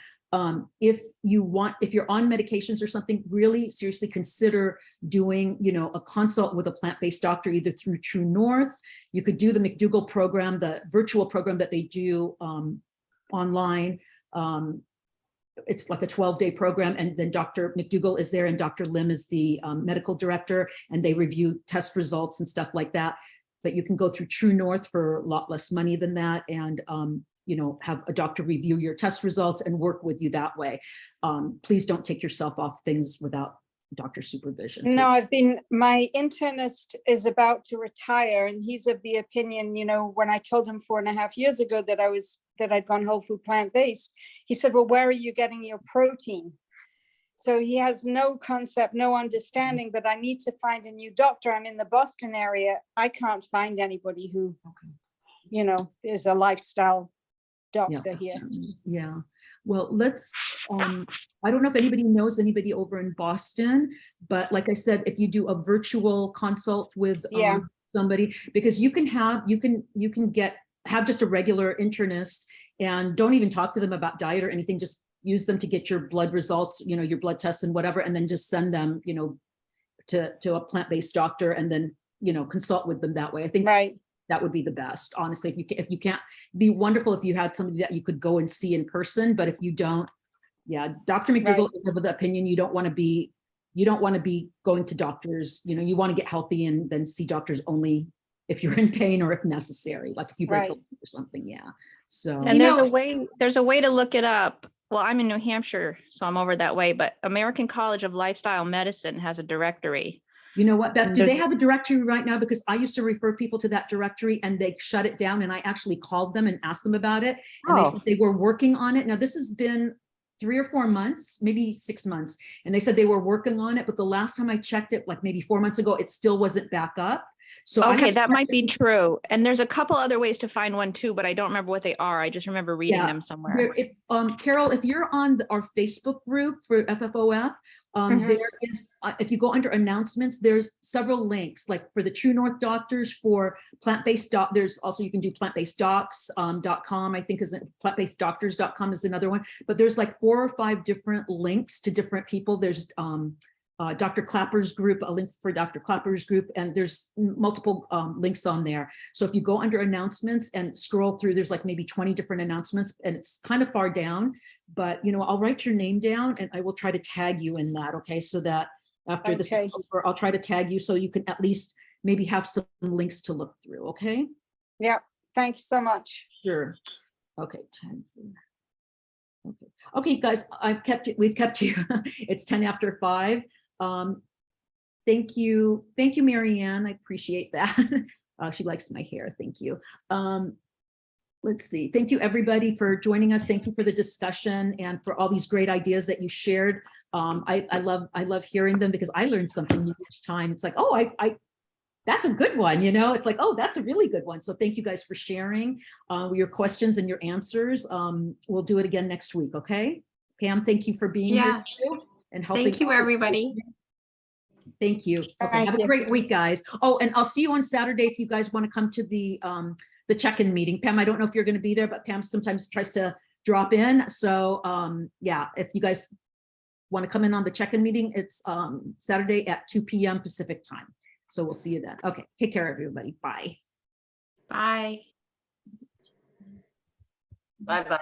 if you're on medications or something, really seriously consider doing, a consult with a plant-based doctor, either through True North. You could do the McDougall program, the virtual program that they do online. It's like a 12-day program, and then Dr. McDougall is there and Dr. Lim is the medical director, and they review test results and stuff like that. But you can go through True North for a lot less money than that, and have a doctor review your test results and work with you that way. Please don't take yourself off things without doctor supervision. No, my internist is about to retire, and he's of the opinion, when I told him 4.5 years ago that I'd gone whole food plant-based, he said, well, where are you getting your protein? So he has no concept, no understanding, but I need to find a new doctor. I'm in the Boston area. I can't find anybody who, is a lifestyle doctor here. Yeah. Well, I don't know if anybody knows anybody over in Boston, but like I said, if you do a virtual consult with somebody, because you can have just a regular internist, and don't even talk to them about diet or anything, just use them to get your blood results, your blood tests and whatever, and then just send them, to a plant-based doctor, and then, consult with them that way. I think that would be the best, honestly. If you can't, be wonderful if you had somebody that you could go and see in person, but if you don't, Dr. McDougall is of the opinion you don't want to be going to doctors, you want to get healthy and then see doctors only if you're in pain or if necessary, like if you break a leg or something. So and there's a way to look it up. Well, I'm in New Hampshire, so I'm over that way, but American College of Lifestyle Medicine has a directory. You know what, Beth, do they have a directory right now? Because I used to refer people to that directory and they shut it down, and I actually called them and asked them about it. And they said they were working on it. Now this has been 3 or 4 months, maybe 6 months. And they said they were working on it, but the last time I checked it, like maybe 4 months ago, it still wasn't back up. So okay, that might be true. And there's a couple other ways to find one too, but I don't remember what they are. I just remember reading them somewhere. Carol, if you're on our Facebook group for FFOF, there is, if you go under announcements, there's several links, like for the True North doctors, for plant-based there's also, you can do plantbaseddocs.com, I think is plantbaseddoctors.com is another one, but there's like 4 or 5 different links to different people. There's Dr. Clapper's group, a link for Dr. Clapper's group, and there's multiple links on there. So if you go under announcements and scroll through, there's like maybe 20 different announcements, and it's kind of far down, but I'll write your name down and I will try to tag you in that. Okay. So that after this is over, I'll try to tag you so you can at least maybe have some links to look through. Okay. Yeah. Thanks so much. Sure. Okay. Okay, guys, we've kept you. It's 10 after 5. Thank you, Marianne. I appreciate that. She likes my hair. Thank you. Let's see. Thank you, everybody, for joining us. Thank you for the discussion and for all these great ideas that you shared. I love hearing them because I learned something new each time. It's like, oh, that's a good one. It's like, oh, that's a really good one. So thank you guys for sharing your questions and your answers. We'll do it again next week. Okay. Pam, thank you for being here too, and helping. Thank you, everybody. Thank you. Okay, have a great week, guys. Oh, and I'll see you on Saturday if you guys want to come to the the check-in meeting. Pam, I don't know if you're going to be there, but Pam sometimes tries to drop in. So yeah, if you guys want to come in on the check-in meeting, it's Saturday at 2 p.m. Pacific time. So we'll see you then. Okay, take care, everybody. Bye. Bye. Bye-bye.